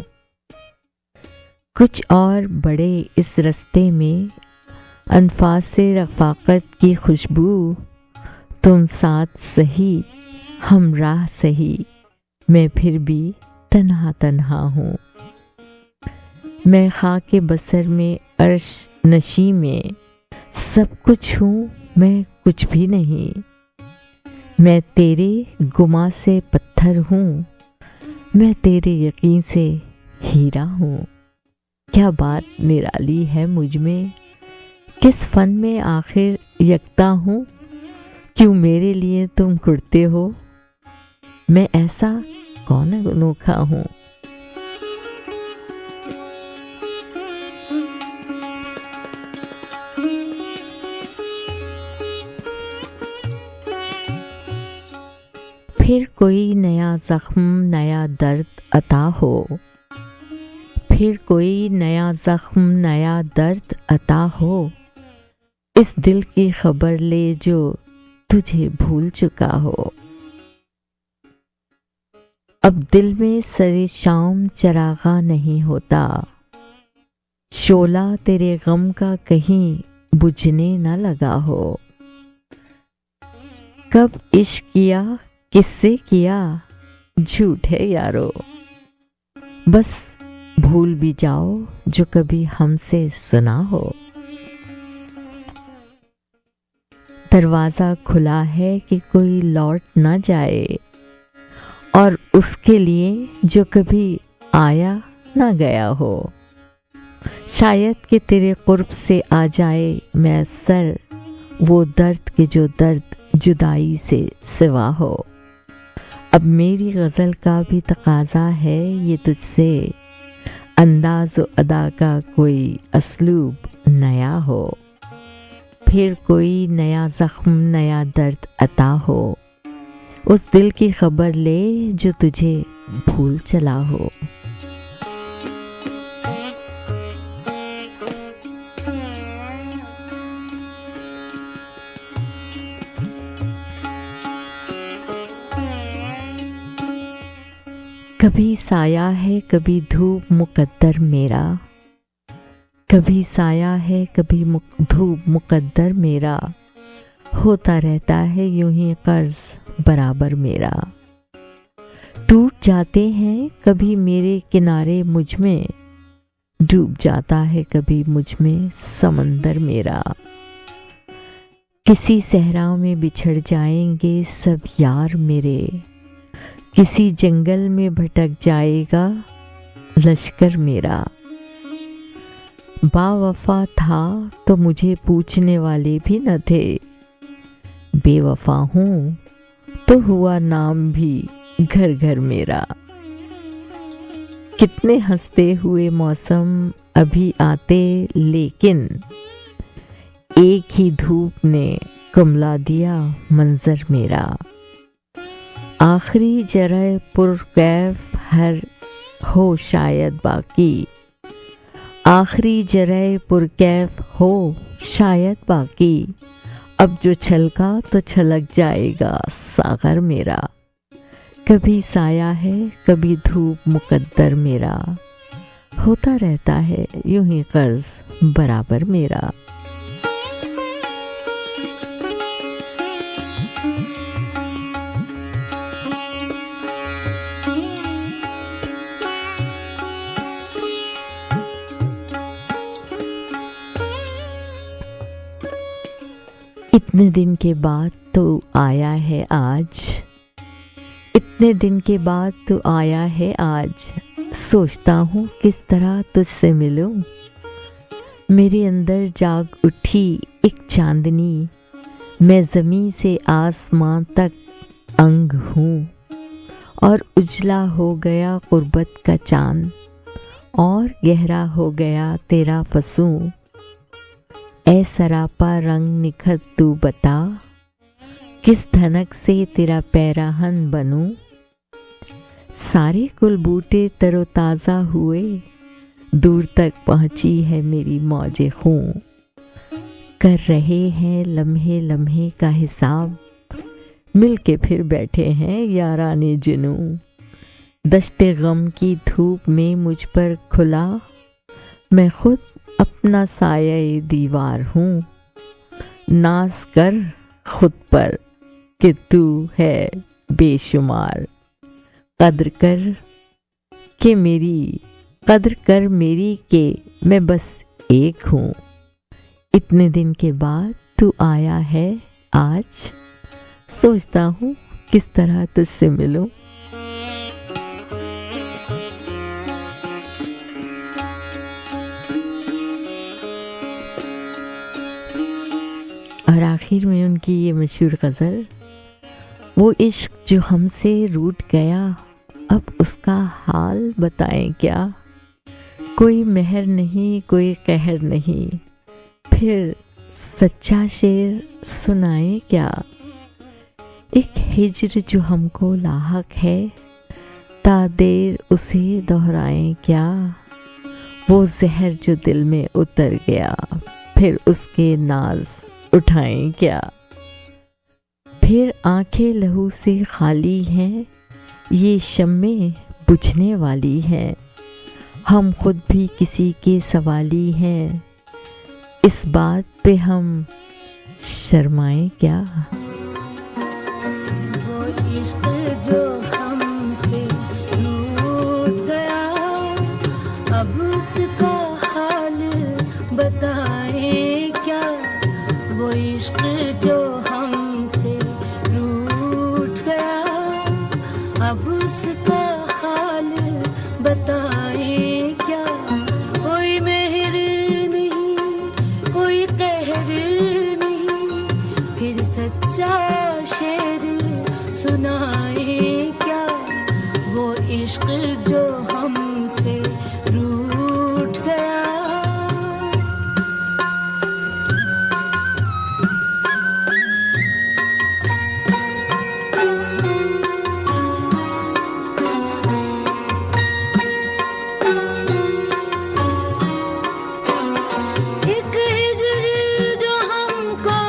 कुछ और बड़े इस रास्ते में अनफास से रफ़ाक़त की खुशबू, तुम साथ सही हम राह सही, मैं फिर भी तन्हा तन्हा हूँ। मैं खाके बसर में अर्श नशी में सब कुछ हूँ मैं कुछ भी नहीं, मैं तेरे गुमा से पत्थर हूँ, मैं तेरे यकीन से हीरा हूँ। क्या बात निराली है मुझ में, किस फन में आखिर यकता हूँ, क्यों मेरे लिए तुम कुड़ते हो, मैं ऐसा कौन अनोखा हूँ। फिर कोई नया जख्म नया दर्द अता हो, फिर कोई नया जख्म नया दर्द अता हो, इस दिल की खबर ले जो तुझे भूल चुका हो। अब दिल में सरे शाम चरागा नहीं होता, शोला तेरे गम का कहीं बुझने न लगा हो। कब इश्क किया किससे किया झूठ है यारो, बस भूल भी जाओ जो कभी हमसे सुना हो। दरवाजा खुला है कि कोई लौट न जाए, और उसके लिए जो कभी आया न गया हो। शायद कि तेरे कुर्ब से आ जाए मैसर वो दर्द के जो दर्द जुदाई से सिवा हो। अब मेरी गज़ल का भी तकाजा है ये तुझसे, अंदाज़ व अदा का कोई असलूब नया हो। फिर कोई नया ज़ख्म नया दर्द अता हो, उस दिल की खबर ले जो तुझे भूल चला हो। कभी साया है कभी धूप मुकद्दर मेरा, कभी साया है कभी धूप मुकद्दर मेरा, होता रहता है यूं ही कर्ज बराबर मेरा। टूट जाते हैं कभी मेरे किनारे मुझ में, डूब जाता है कभी मुझ में समंदर मेरा। किसी सहरा में बिछड़ जाएंगे सब यार मेरे, किसी जंगल में भटक जाएगा लश्कर मेरा। बावफा था तो मुझे पूछने वाले भी न थे, बेवफा हूँ तो हुआ नाम भी घर घर मेरा। कितने हंसते हुए मौसम अभी आते, लेकिन एक ही धूप ने कुमला दिया मंजर मेरा। आखिरी जरा पुरकैफ हर हो शायद बाकी, आखिरी जरा पुरकैफ हो शायद बाकी। अब जो छलका तो छलक जाएगा सागर मेरा। कभी साया है कभी धूप मुकद्दर मेरा, होता रहता है यूं ही कर्ज बराबर मेरा। इतने दिन के बाद तो आया है आज, इतने दिन के बाद तो आया है आज। सोचता हूँ किस तरह तुझसे मिलूं, मेरे अंदर जाग उठी एक चांदनी। मैं ज़मीं से आसमां तक अंग हूँ, और उजला हो गया गुर्बत का चांद, और गहरा हो गया तेरा फसूं। ऐ सरापा रंग निखत तू बता, किस धनक से तेरा पैराहन बनूं। सारे कुल बूटे तरोताज़ा हुए, दूर तक पहुंची है मेरी मौजे खूं। कर रहे हैं लम्हे लम्हे का हिसाब, मिल के फिर बैठे हैं याराने जुनू। दश्ते गम की धूप में मुझ पर खुला, मैं खुद अपना साया दीवार हूँ। नाज कर खुद पर कि तू है बेशुमार, कद्र कर मेरी के मैं बस एक हूँ। इतने दिन के बाद तू आया है आज, सोचता हूँ किस तरह तुझसे मिलूं। और आखिर में उनकी ये मशहूर गज़ल, वो इश्क जो हमसे रूठ गया, अब उसका हाल बताएं क्या। कोई मेहर नहीं कोई कहर नहीं, फिर सच्चा शेर सुनाए क्या। एक हिज्र जो हमको लाहक है, ता देर उसे दोहराएं क्या, वो जहर जो दिल में उतर गया, फिर उसके नाज उठाएं क्या। फिर आंखें लहू से खाली हैं, ये शम्में बुझने वाली हैं, हम खुद भी किसी के सवाली हैं, इस बात पे हम शर्माएं क्या। वो इश्क जो हमसे रूठ गया, अब उसका हाल बताएं क्या। वो इश्क जो हमसे रूठ गया, अब उसका हाल बताएं क्या। कोई मेहर नहीं, कोई कहर नहीं, फिर सच्चा शेर सुनाए क्या। वो इश्क जो हमसे रूठ गया। एक हिजर जो हमको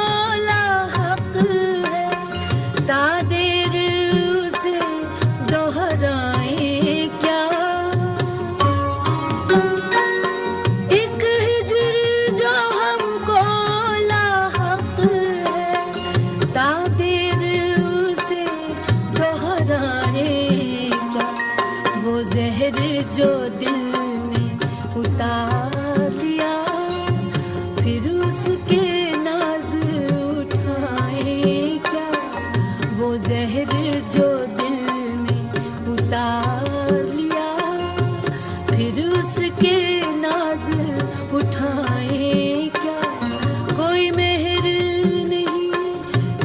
लाहक है, तादेर उसे दोहराए क्या। एक हिजर जो हमको लाहक है, तादेर उसे दोहराए क्या। वो जहर जो दिल में उतार दिया, फिर उसके नाज उठाए क्या। वो जहर जो दिल में उतार लिया, फिर उसके नाज उठाए क्या। कोई मेहर नहीं,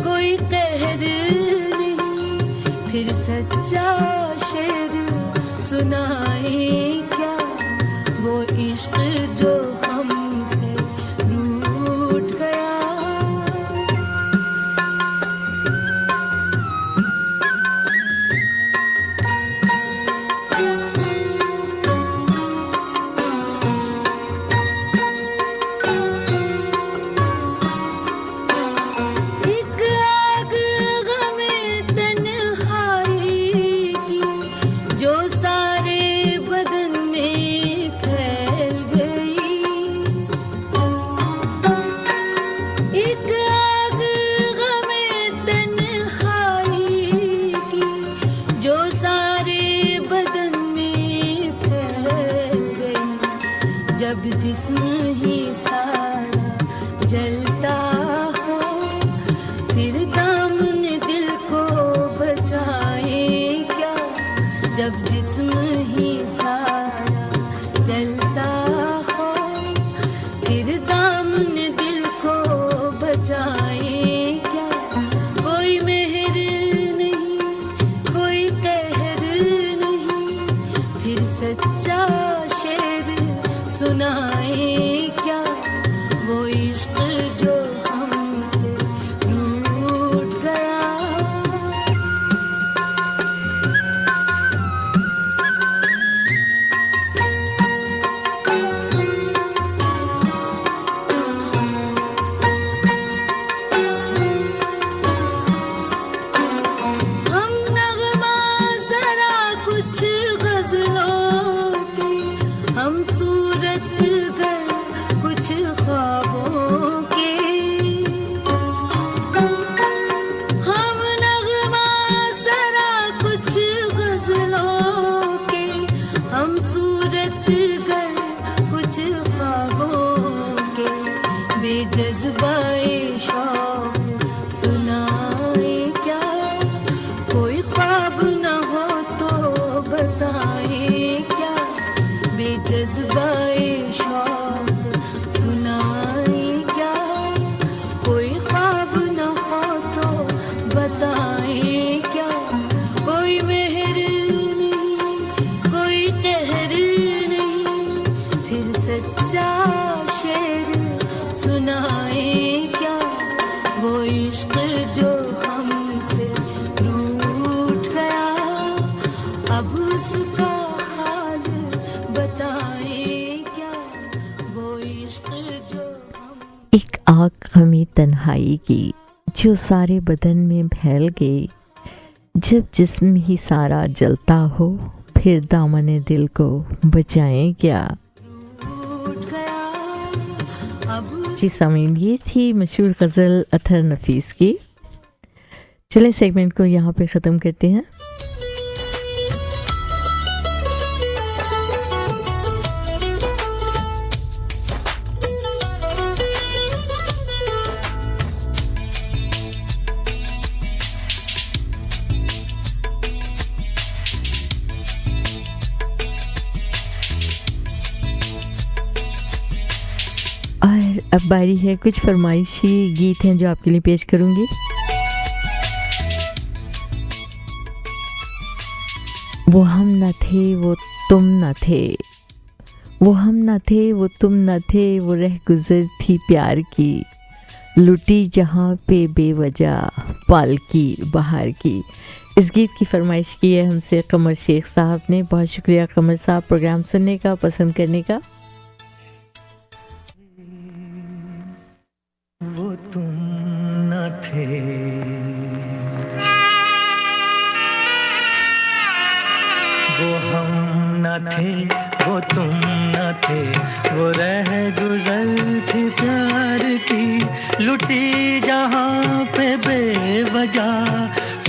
कोई कहर नहीं, फिर सच्चा शेर सुनाए क्या। वो इश्क जो हमसे रूठ गया। एक आग गमे तन्हाई की, जो सारे बदन में फैल गई। एक आग गमे तन्हाई की, जो सारे बदन में फैल गई। जब जिस्म ही सारा जलता हो, फिर दामन दिल को बचाए क्या। जब जिस्म ही सारा जलता हो, फिर दामन दिल को बचाए क्या। कोई मेहर नहीं, कोई कहर नहीं, फिर सच्चा शेर सुनाए क्या। वो इश्क जो हमसे रूठ गया। हम नगमा जरा कुछ गजलों की, हम सूरत गर कुछ ख्वाबों के। हम नगमा जरा कुछ गजलों के, हम सूरत गर कुछ ख्वाबों के। बेजज़्बाए शौक सुनाए क्या। कोई ख्वाब न हो तो बताए क्या। बेजज़्बाए शौक सुनाए क्या। कोई ख्वाब न हो तो बताए क्या। कोई मेहर नहीं, कोई कहर नहीं, फिर सच्चा शेर सुनाए क्या। वो इश्क जो हमसे उसका हाल बताएं क्या, वो इश्क जो हम एक आग हमें तन्हाई की जो सारे बदन में फैल गई, जब जिस्म ही सारा जलता हो फिर दामने दिल को बचाएं क्या। टूट गया अब जी सामीन, ये थी मशहूर गज़ल अतर नफीस की। चलें सेगमेंट को यहाँ पे ख़त्म करते हैं। और अब बारी है कुछ फरमाइशी गीत हैं जो आपके लिए पेश करूंगी। वो हम न थे वो तुम न थे, वो हम न थे वो तुम न थे, वो रह गुजर थी प्यार की, लुटी जहाँ पे बेवजह पालकी बहार की। इस गीत की फरमाइश की है हमसे कमर शेख साहब ने। बहुत शुक्रिया कमर साहब प्रोग्राम सुनने का, पसंद करने का। वो तुम न थे, वो हम न थे, वो तुम न थे, वो रह गुजर थी प्यार की, लुटी जहाँ पे बेवजह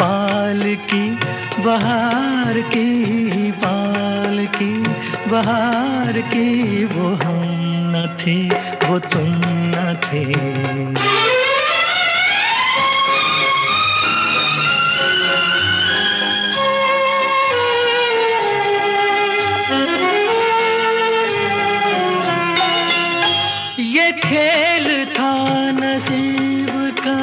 पाल की बहार की, पाल की बहार की। वो हम न थे, वो तुम न थे। ये खेल था नसीब का,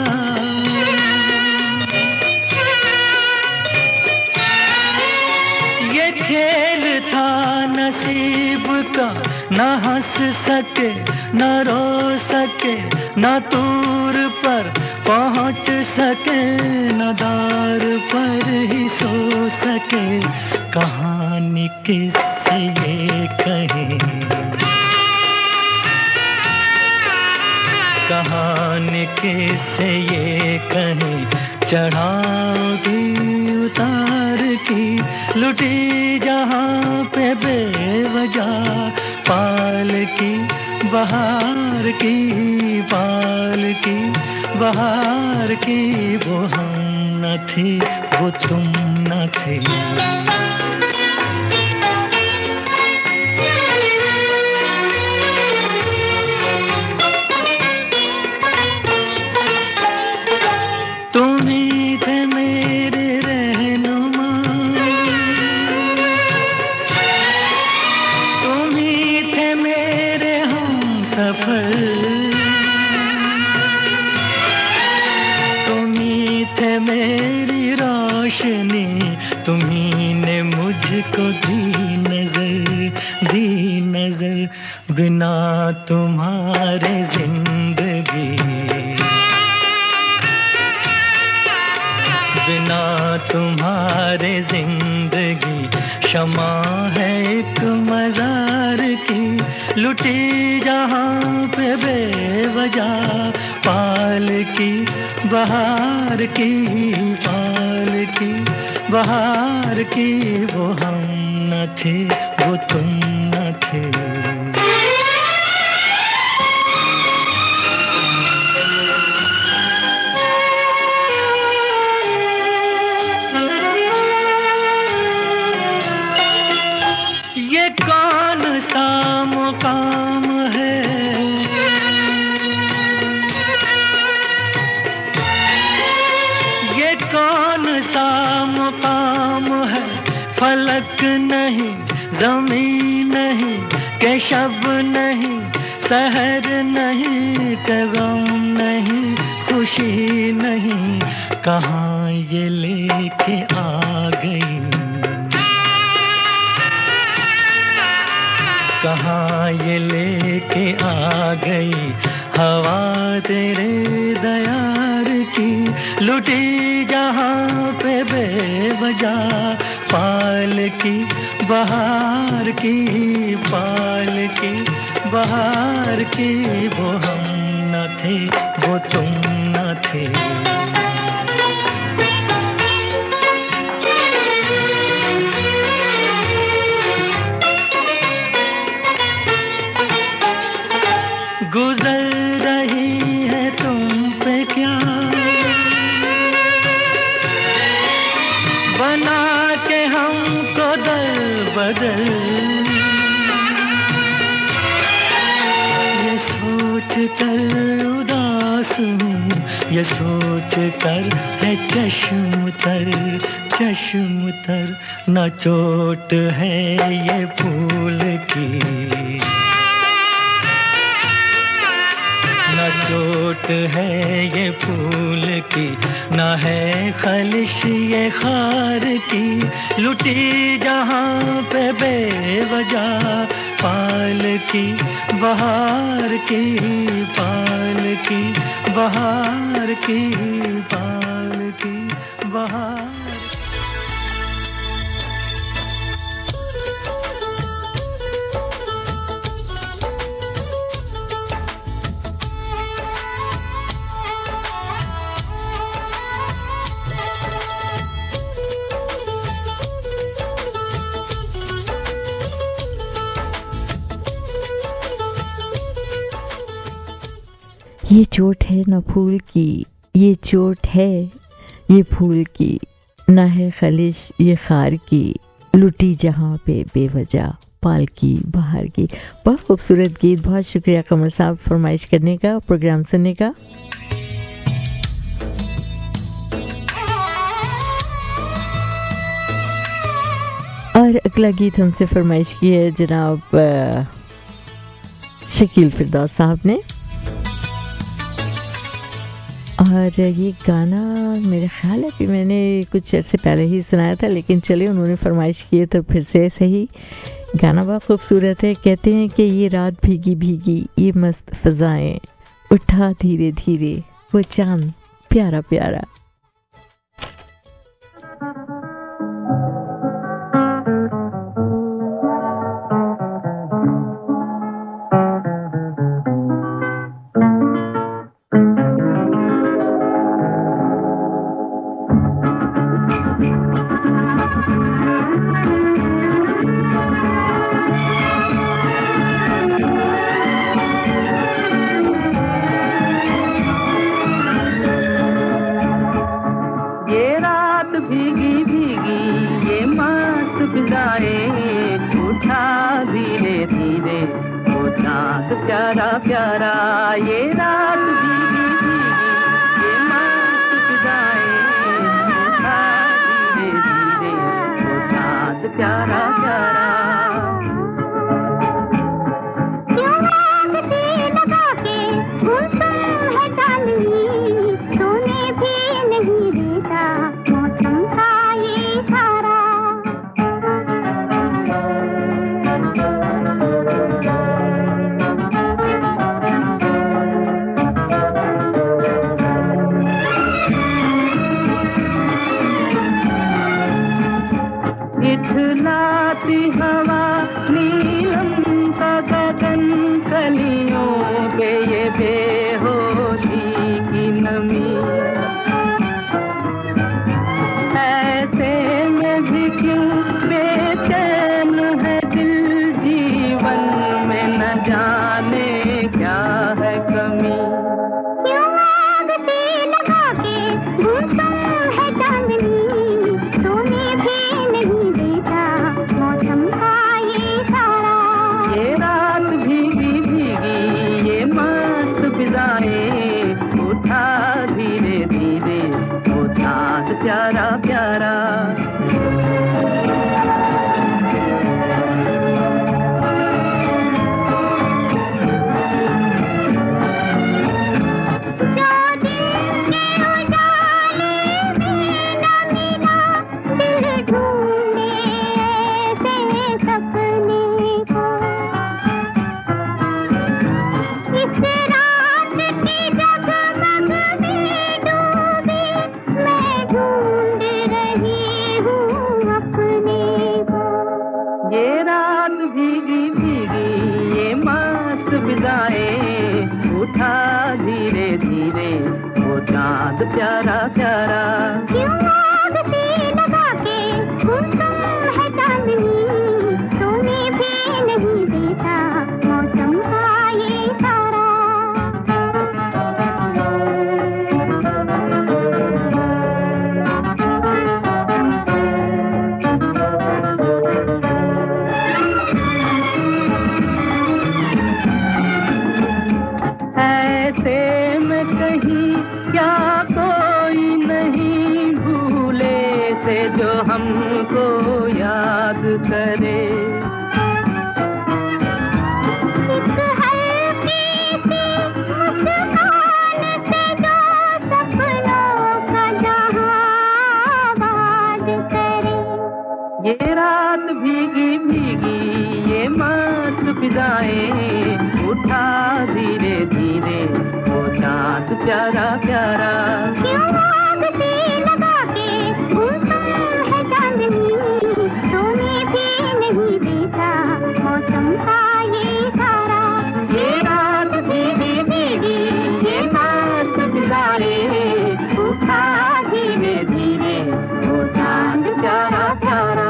ये खेल था नसीब का, न हंस सके न रो सके, न दूर पर पहुंच सके, न दार पर ही सो सके। कहानी किससे ये कहें, कहानी किससे ये कहें, चढ़ाओगी उतार की, लुटी जहाँ पे बेवजह पाल की बहार की, पाल की बहार की। वो हम न थे, वो तुम न थे। तुम ही थे मेरे रहनुमा, तुम ही थे मेरे हम सफर, तुम ही थे मेरी रोशनी, तुम ही ने मुझको दी नजर, दी नजर। बिना तुम्हारे जिंदगी, बिना तुम्हारे जिंदगी शमा है एक मजार की, लुटी जहाँ पे बेवजह पाल की बहार की, पाल की बहार की। वो हम न थे, वो तुम न थे। ये कौन सा मुकाम है, ये कौन सा मुकाम है, फलक नहीं ज़मीन नहीं, के शब नहीं सहर नहीं, के गम नहीं खुशी नहीं। कहाँ ये लेके आ गई, कहाँ ये लेके आ गई हवा तेरे दयार की, लुटी जहाँ पे बेवजह पाल की बहार की पालकी, बहार की वो हम न थे, वो तुम न थे। गुजर रही है तुम पे क्या बना के हमको दल बदल, ये सोच कर उदास हूँ, ये सोच कर है चश्म तर, न चोट है ये फूल की, न चोट है ये फूल की, न है खलिश ये खार की, लुटी जहाँ पे बेवजह पाल की, बहार की पाल की, बहार की पाल की, बहार। ये चोट है न फूल की, ये चोट है ये फूल की, न है खलिश ये खार की, लुटी जहाँ पे बेवजह पालकी बहार की। बहुत खूबसूरत गीत, बहुत शुक्रिया कमर साहब फरमाइश करने का, प्रोग्राम सुनने का। और अगला गीत हमसे फरमाइश की है जनाब शकील फिरदौस साहब ने, और ये गाना मेरे ख्याल है कि मैंने कुछ ऐसे पहले ही सुनाया था, लेकिन चलिए उन्होंने फरमाइश किए तो फिर से सही। गाना बहुत खूबसूरत है। कहते हैं कि ये रात भीगी भीगी ये मस्त फ़ज़ाएं, उठा धीरे धीरे वो चांद प्यारा प्यारा। प्यारा प्यारा ये रात भीगी भीगी ये मस्त फिजाएं, उठा धीरे धीरे वो चाँद प्यारा प्यारा। इठलाती हवा नीलम का गगन कलियों पे ये बेहोशी की नमी, ऐसे में भी क्यों बेचैन है दिल, जीवन में न जाने क्या है कमी। उठा धीरे धीरे वो चाँद प्यारा प्यारा। से जो हमको याद करे। ये रात भीगी भीगी ये मस्त फिजाएं, उठा धीरे धीरे वो चाँद प्यारा प्यारा। क्यों आग से लगा के गुमसुम है चांदनी, तूने भी नहीं देखा मौसम का ये इशारा। ये रात भीगी भीगी ये मस्त फिजाएं, उठा धीरे धीरे वो चाँद प्यारा प्यारा।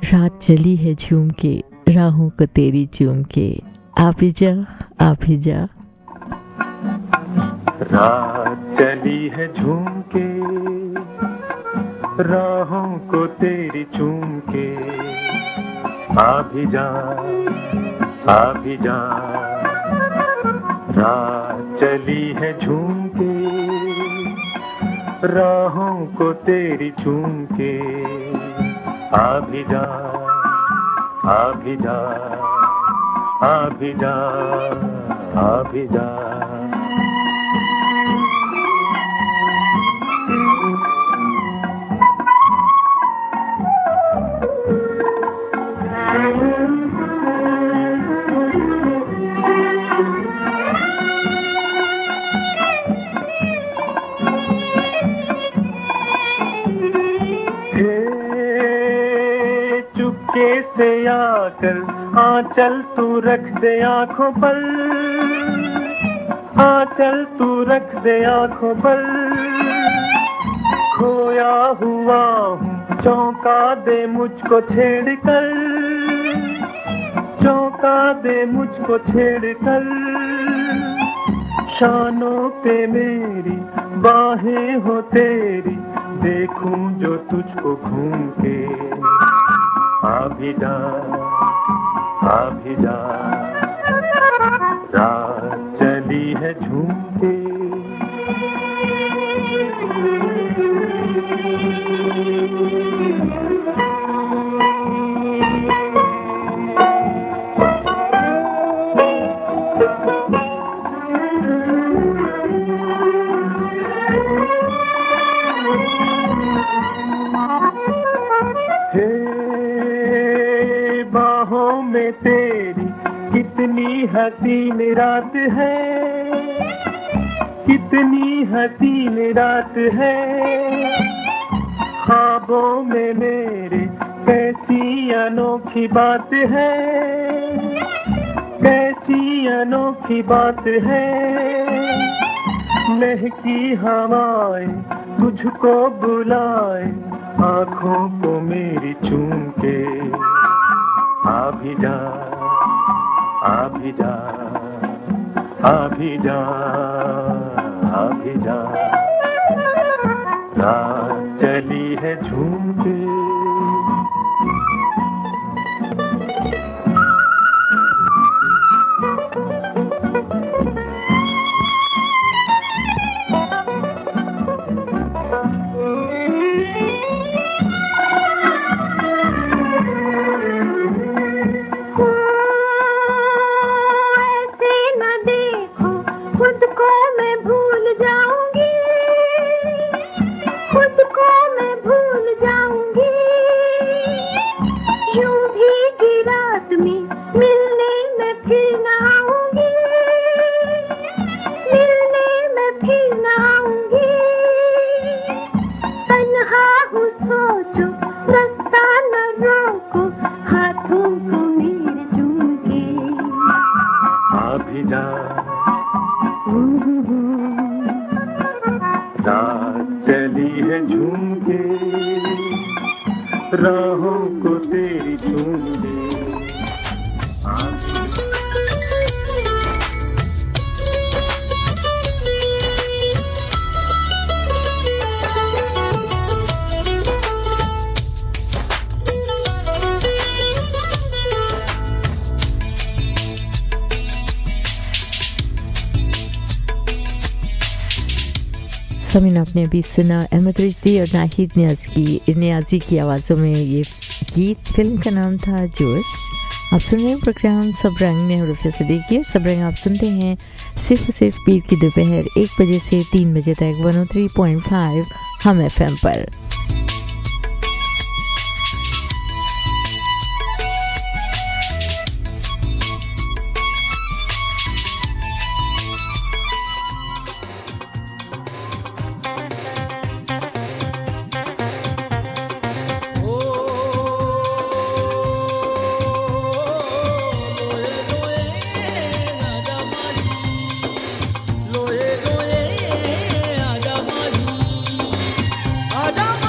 रात चली है झूम के राहों को तेरी चूम के, आप ही जा आप ही जा। रात चली है झूम के राहों को तेरी चूम के, आ भी जा आ भी जा। रात चली है झूम के राहों को तेरी चूम के, आ भी जा आ भी जा आ भी जा आ भी जा। से आकर आंचल तू रख दे आंखों पर, आंचल तू रख दे आंखों पर। खोया हुआ हूँ चौंका दे मुझको छेड़ कर, चौंका दे मुझको छेड़ कर। शानों पे मेरी बाहें हो तेरी, देखूं जो तुझको घूम के। आ भी जा आ भी जा। रात चली है झूम के तेरी कितनी हसीन रात है, कितनी हसीन रात है। ख्वाबों में मेरे कैसी अनोखी बात है, कैसी अनोखी बात है। महकी हवाएं तुझको बुलाए, आँखों को मेरी चूम के। आ भी जा आ भी जा आ भी जा आ भी जा। रात चली है झूम के रात चली खड़ी है झूम के, राहों को तेरी चूम के। समीन आपने अभी सुना अहमद रुश्दी और नाहिद न्याजी की आवाज़ों में ये गीत। फिल्म का नाम था जोश। आप सुन रहे हैं प्रोग्राम सब रंग में हरूफ सिद्दीकी। सब रंग आप सुनते हैं सिर्फ पीर की दोपहर 1 बजे से 3 बजे तक 103.5 हम FM पर। Adam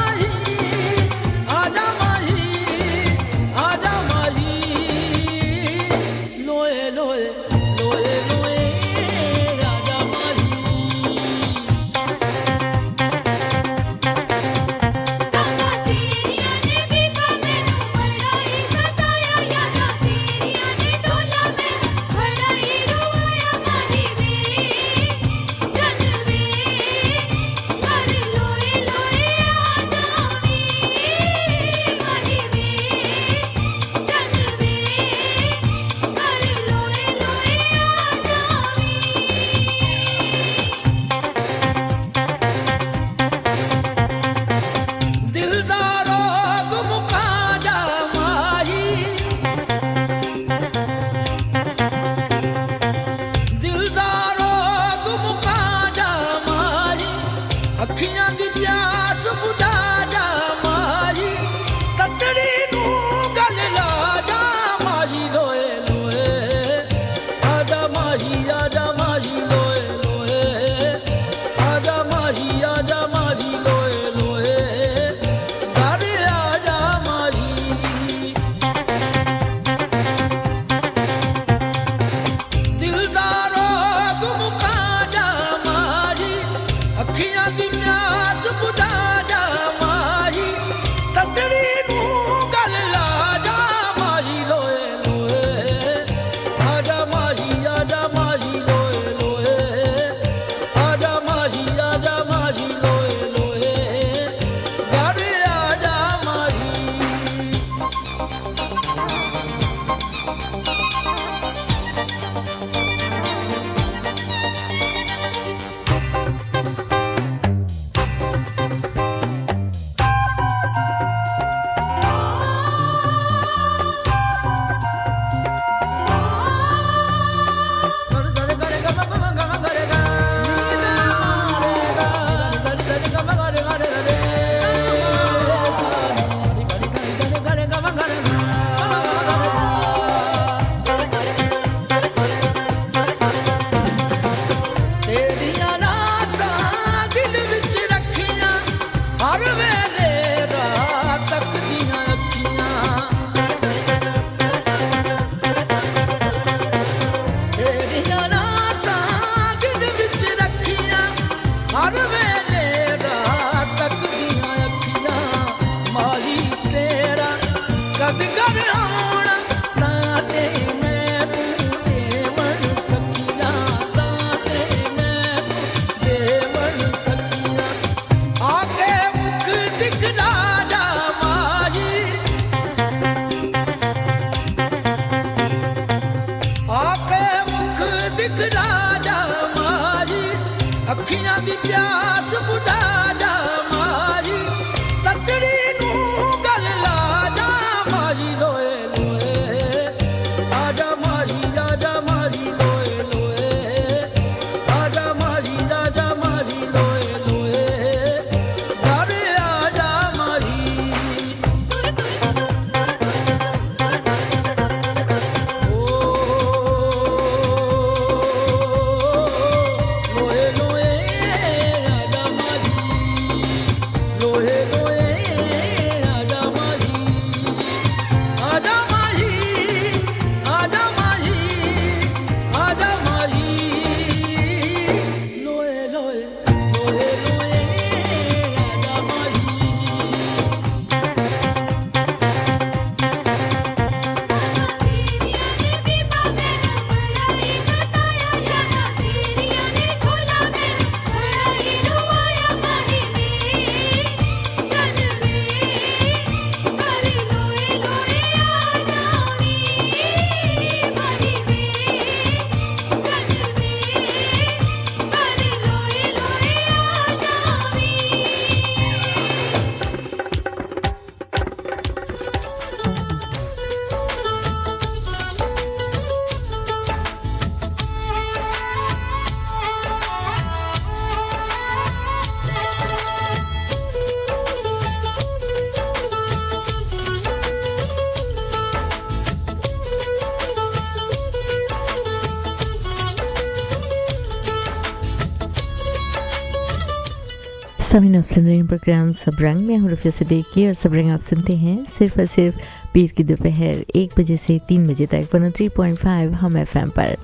सभी आप सुन रहे हैं प्रोग्राम सब रंग में हूँ रफिया सिद्दीकी और सब रंग आप सुनते हैं सिर्फ और सिर्फ पीर की दोपहर 1 बजे से 3 बजे तक 103.5 हम FM पर।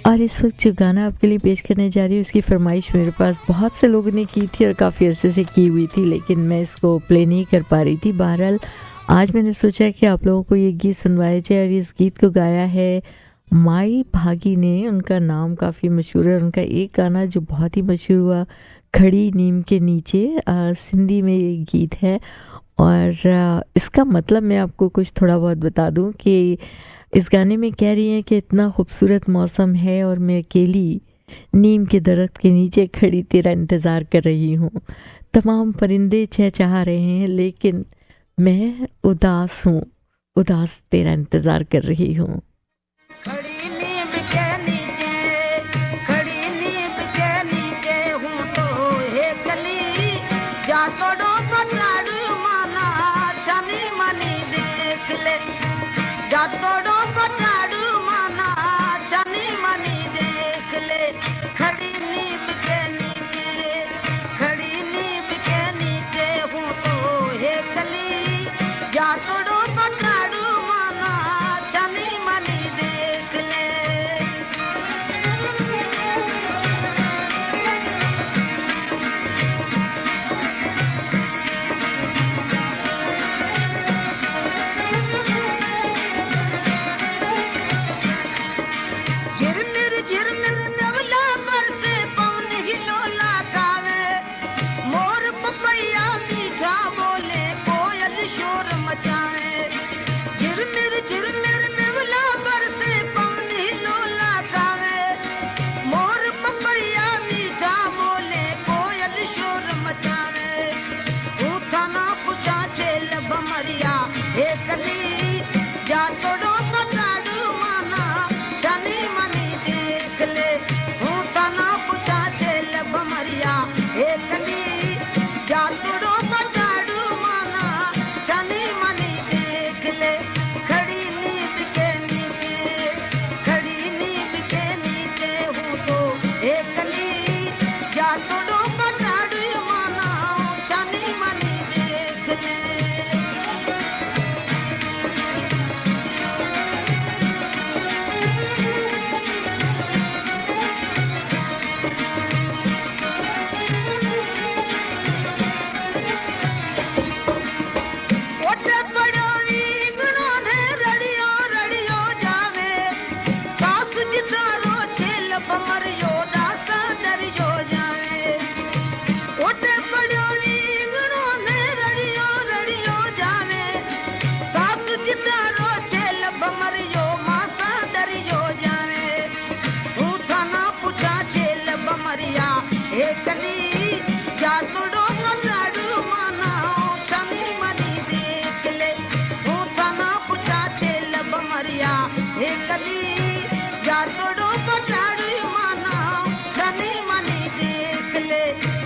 और इस वक्त जो गाना आपके लिए पेश करने जा रही हूँ उसकी फरमाइश मेरे पास बहुत से लोगों ने की थी और काफ़ी अरसे से की हुई थी, लेकिन मैं इसको प्ले नहीं कर पा रही थी। बहरहाल आज मैंने सोचा कि आप लोगों को ये गीत सुनवाया जाए और इस गीत को गाया है माई भागी ने। उनका नाम काफ़ी मशहूर है। उनका एक गाना जो बहुत ही मशहूर हुआ, खड़ी नीम के नीचे, सिंधी में ये गीत है। और इसका मतलब मैं आपको कुछ थोड़ा बहुत बता दूं कि इस गाने में कह रही हैं कि इतना खूबसूरत मौसम है और मैं अकेली नीम के दरख्त के नीचे खड़ी तेरा इंतज़ार कर रही हूँ। तमाम परिंदे चहचहा रहे हैं लेकिन मैं उदास हूँ, उदास तेरा इंतज़ार कर रही हूँ। खड़ी नीम के नीचे, खड़ी नीम के नीचे हूँ तो हे कली, जा तोड़ो पटारू माना छनी मनी देख ले, जा तोड़ो पटारू माना छनी मनी देख ले। खड़ी नीम के नीचे, खड़ी नीम के नीचे हूँ तो हे कली, जा तोड़ो पटारू माना छनी मनी देख ले। झिरमिर नवला पर से पवन हिलोला गावे, मोर पपैया मीठा बोले कोयल शोर मचावे। झिरमिर नवला पर से पवन हिलोला गावे, मोर पपैया मीठा बोले कोयल शोर मचावे। उठाना पूछा चेल भमरिया हे कली, जा तोड़ो पटारू माना छनी मनी देख ले। उठाना पूछा चेल भमरिया हे कली, जा तोड़ो पटारू माना छनी मनी देख ले। खड़ी नीम के नीचे, खड़ी नीम के नीचे हूँ तो हे कली, जा तोड़ो पटारू माना छनी मनी देख ले। ओटे पड़ो वीगणो ने रड़ियो रड़ियो जावे, सास जितारो छेल भमरियो डासा डरियो जावे। ओटे पड़ो वीगणो ने रड़ियो रड़ियो जावे, सास जितारो छेल भमरियो मासा डरियो जावे। उठाना पूछा छेल भमरिया हे कली, जा तोड़ो पटारू माना छनी मनी देख ले। उठाना पूछा छेल भमरिया हे कली, जा तोड़ो पटारू माना छनी मनी देख ले।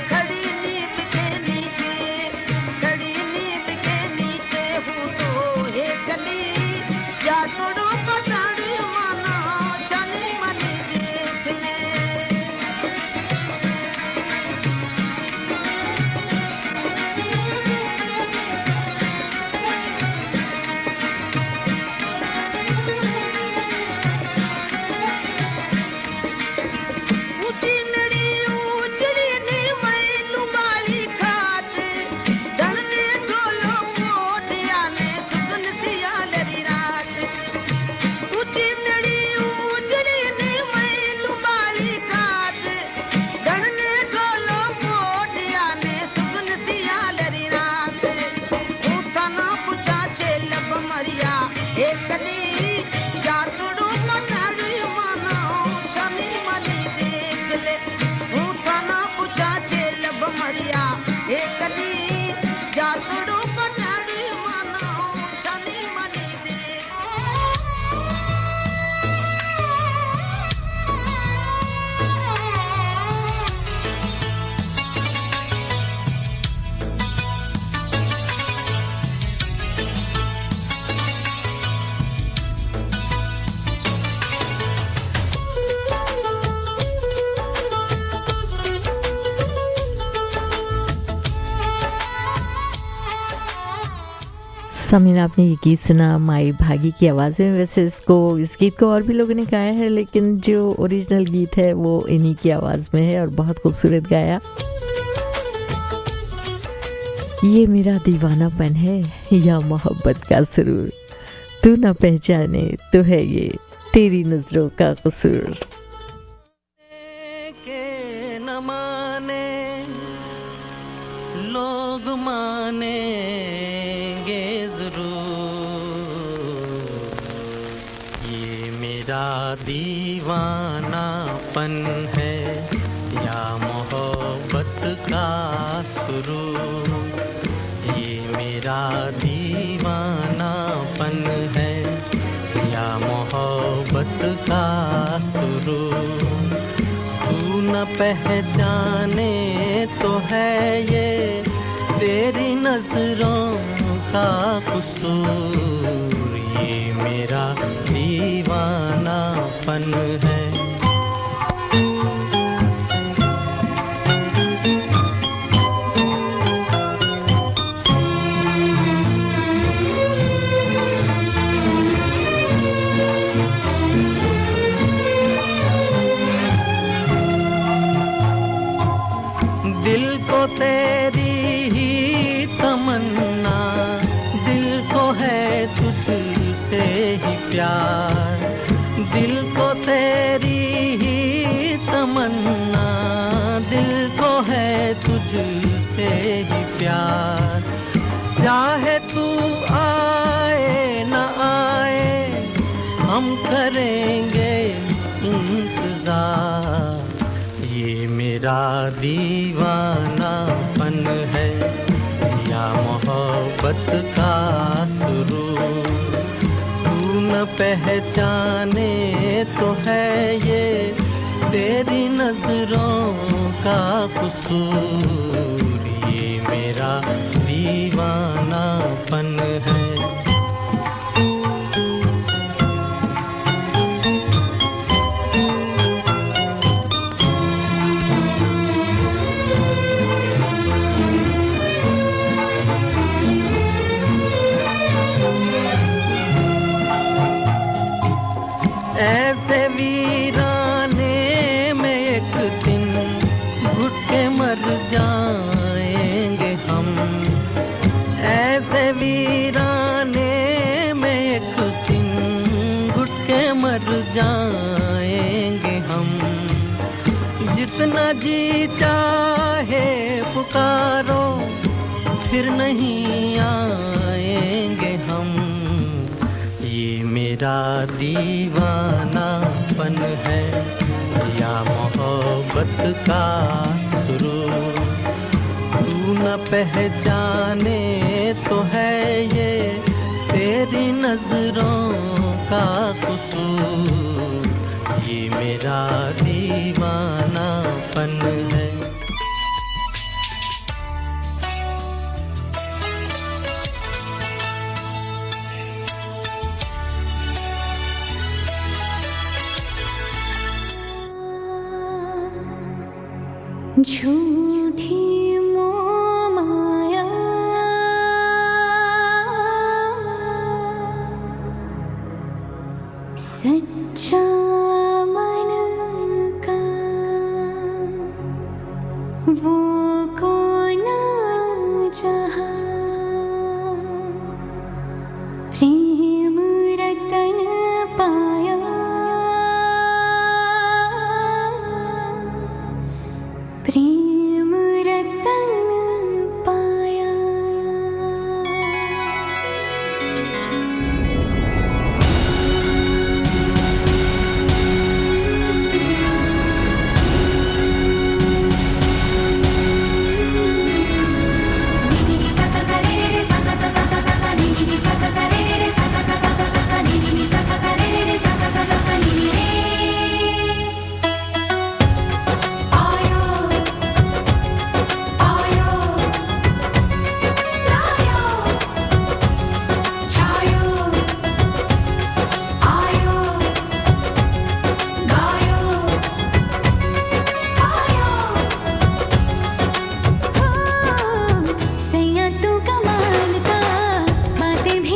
खड़ी नीम के नीचे, खड़ी नीम के नीचे हूँ तो हे कली, जा तोड़ो पटारू माना छनी मनी देख ले। ऊंची नड़ी उजड़ी नी मैलू बाली खाट, धरने ढोलो कोटिया ने सुगन सियालरी रात। ऊंची नड़ी उजड़ी नी मैलू बाली खाट, धरने ढोलो कोटिया ने सुगन सियालरी रात। उठाना पूछा चेल भमरिया हे कली, जा तोड़ो पटारू माना छनी मनी देख ले। उठाना पूछा चेल भमरिया हे कली, जा तोड़ो पटारू माना छनी मनी देख। सामीन, आपने ये गीत सुना माई भागी की आवाज़ में। वैसे इस गीत को और भी लोगों ने गाया है, लेकिन जो ओरिजिनल गीत है वो इन्हीं की आवाज़ में है और बहुत खूबसूरत गाया। ये मेरा दीवानापन है या मोहब्बत का सुरूर, तू न पहचाने तो है ये तेरी नजरों का कसूर। के न माने लोग मानेंगे जरूर, ये मेरा दीवानापन है या मोहब्बत का सुरूर, ये मेरा दीवानापन है या मोहब्बत का सुरूर, तू न पहचाने तो है ये तेरी नजरों का कसूर, ये मेरा दीवानापन है। दिल को तेरी ही तमन्ना, दिल को है तुझसे ही प्यार, दिल को तेरी ही तमन्ना, दिल को है तुझसे ही प्यार, चाहे तू आए न आए हम करेंगे इंतजार, ये मेरा दीवानापन है या मोहब्बत का सुरूर, तू न पहचाने तो है ये तेरी नजरों का कसूर, ये मेरा दीवानापन है। ऐसे वीराने में एक दिन घुट के मर जाएंगे हम, ऐसे वीराने में एक दिन घुट के मर जाएंगे हम, जितना जी चाहे पुकारो फिर नहीं आएंगे हम, ये मेरा दीवानापन है या मोहब्बत का सुरूर, तू न पहचाने तो है ये तेरी नजरों का कसूर, ये मेरा दीवानापन है। झूठी मोह माया सच्चा मन का वो कौन जहाँ प्रेम रतन पाया, प्रेम रतन पाया। सैया तू कमाल का, बातें भी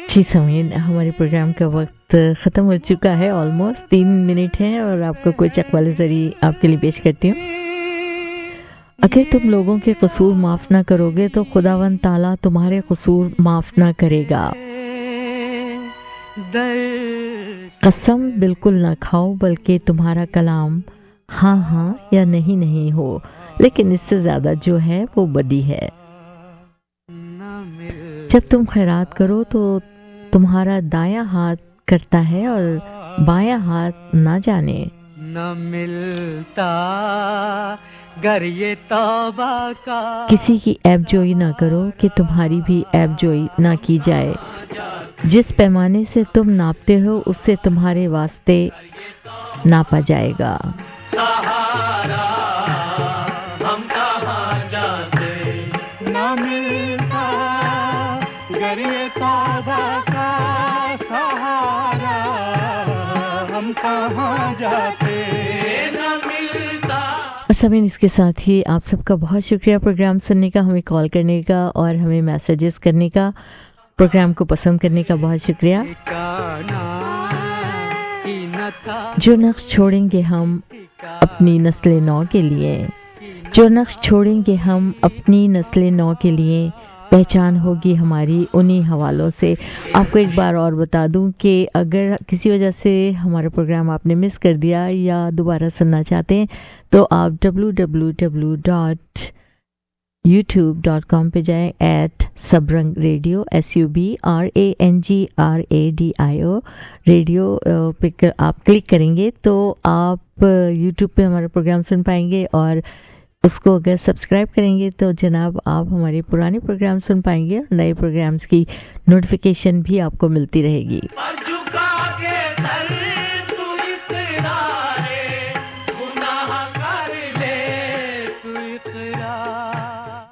जी समय हमारे प्रोग्राम का वक्त ख़त्म हो चुका है, ऑलमोस्ट 3 मिनट हैं और आपको कोई चक वाले जरिए आपके लिए पेश करती हूँ। अगर तुम लोगों के कसूर माफ़ ना करोगे तो खुदावन ताला तुम्हारे कसूर माफ़ ना करेगा। कसम बिल्कुल ना खाओ, बल्कि तुम्हारा कलाम हाँ हाँ या नहीं नहीं हो, लेकिन इससे ज़्यादा जो है वो बदी है। जब तुम खैरात करो तो तुम्हारा दायां हाथ करता है और बायां हाथ ना जाने। न मिलता गर ये तौबा का। किसी की ऐबजोई ना करो कि तुम्हारी भी ऐबजोई ना की जाए। जिस पैमाने से तुम नापते हो उससे तुम्हारे वास्ते नापा जाएगा। सहारा हम कहाँ जाते, न मिलता गर ये तौबा का सहारा हम कहाँ जाते, न मिलता। और समीन इसके साथ ही आप सबका बहुत शुक्रिया प्रोग्राम सुनने का, हमें कॉल करने का और हमें मैसेजेस करने का, प्रोग्राम को पसंद करने का बहुत शुक्रिया। जो नक्श छोड़ेंगे हम अपनी नस्ल नौ के लिए, जो नक्श छोड़ेंगे हम अपनी नस्ल नौ के लिए, पहचान होगी हमारी उन्हीं हवालों से। आपको एक बार और बता दूं कि अगर किसी वजह से हमारा प्रोग्राम आपने मिस कर दिया या दोबारा सुनना चाहते हैं तो आप www.youtube.com पे जाएं @सबरंग रेडियो SUBRANGRADIO रेडियो पे आप क्लिक करेंगे तो आप यूट्यूब पे हमारा प्रोग्राम सुन पाएंगे और उसको अगर सब्सक्राइब करेंगे तो जनाब आप हमारे पुराने प्रोग्राम सुन पाएंगे, नए प्रोग्राम्स की नोटिफिकेशन भी आपको मिलती रहेगी।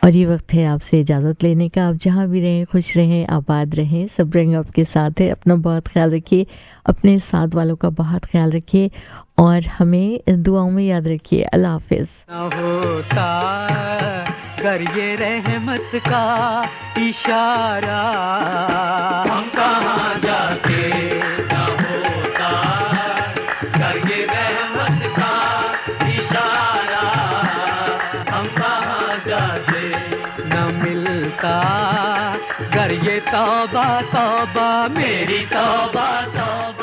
और ये वक्त है आपसे इजाज़त लेने का। आप जहाँ भी रहें खुश रहें, आबाद रहें, सब रंग आपके साथ है। अपना बहुत ख्याल रखिए, अपने साथ वालों का बहुत ख्याल रखिए और हमें दुआओं में याद रखिए। अल्लाह हाफिज़। न होता कर ये रहमत का इशारा हम कहाँ जाते, न होता कर ये रहमत का इशारा हम कहाँ जाते, न मिलता गर ये तौबा तौबा मेरी तौबा तौबा।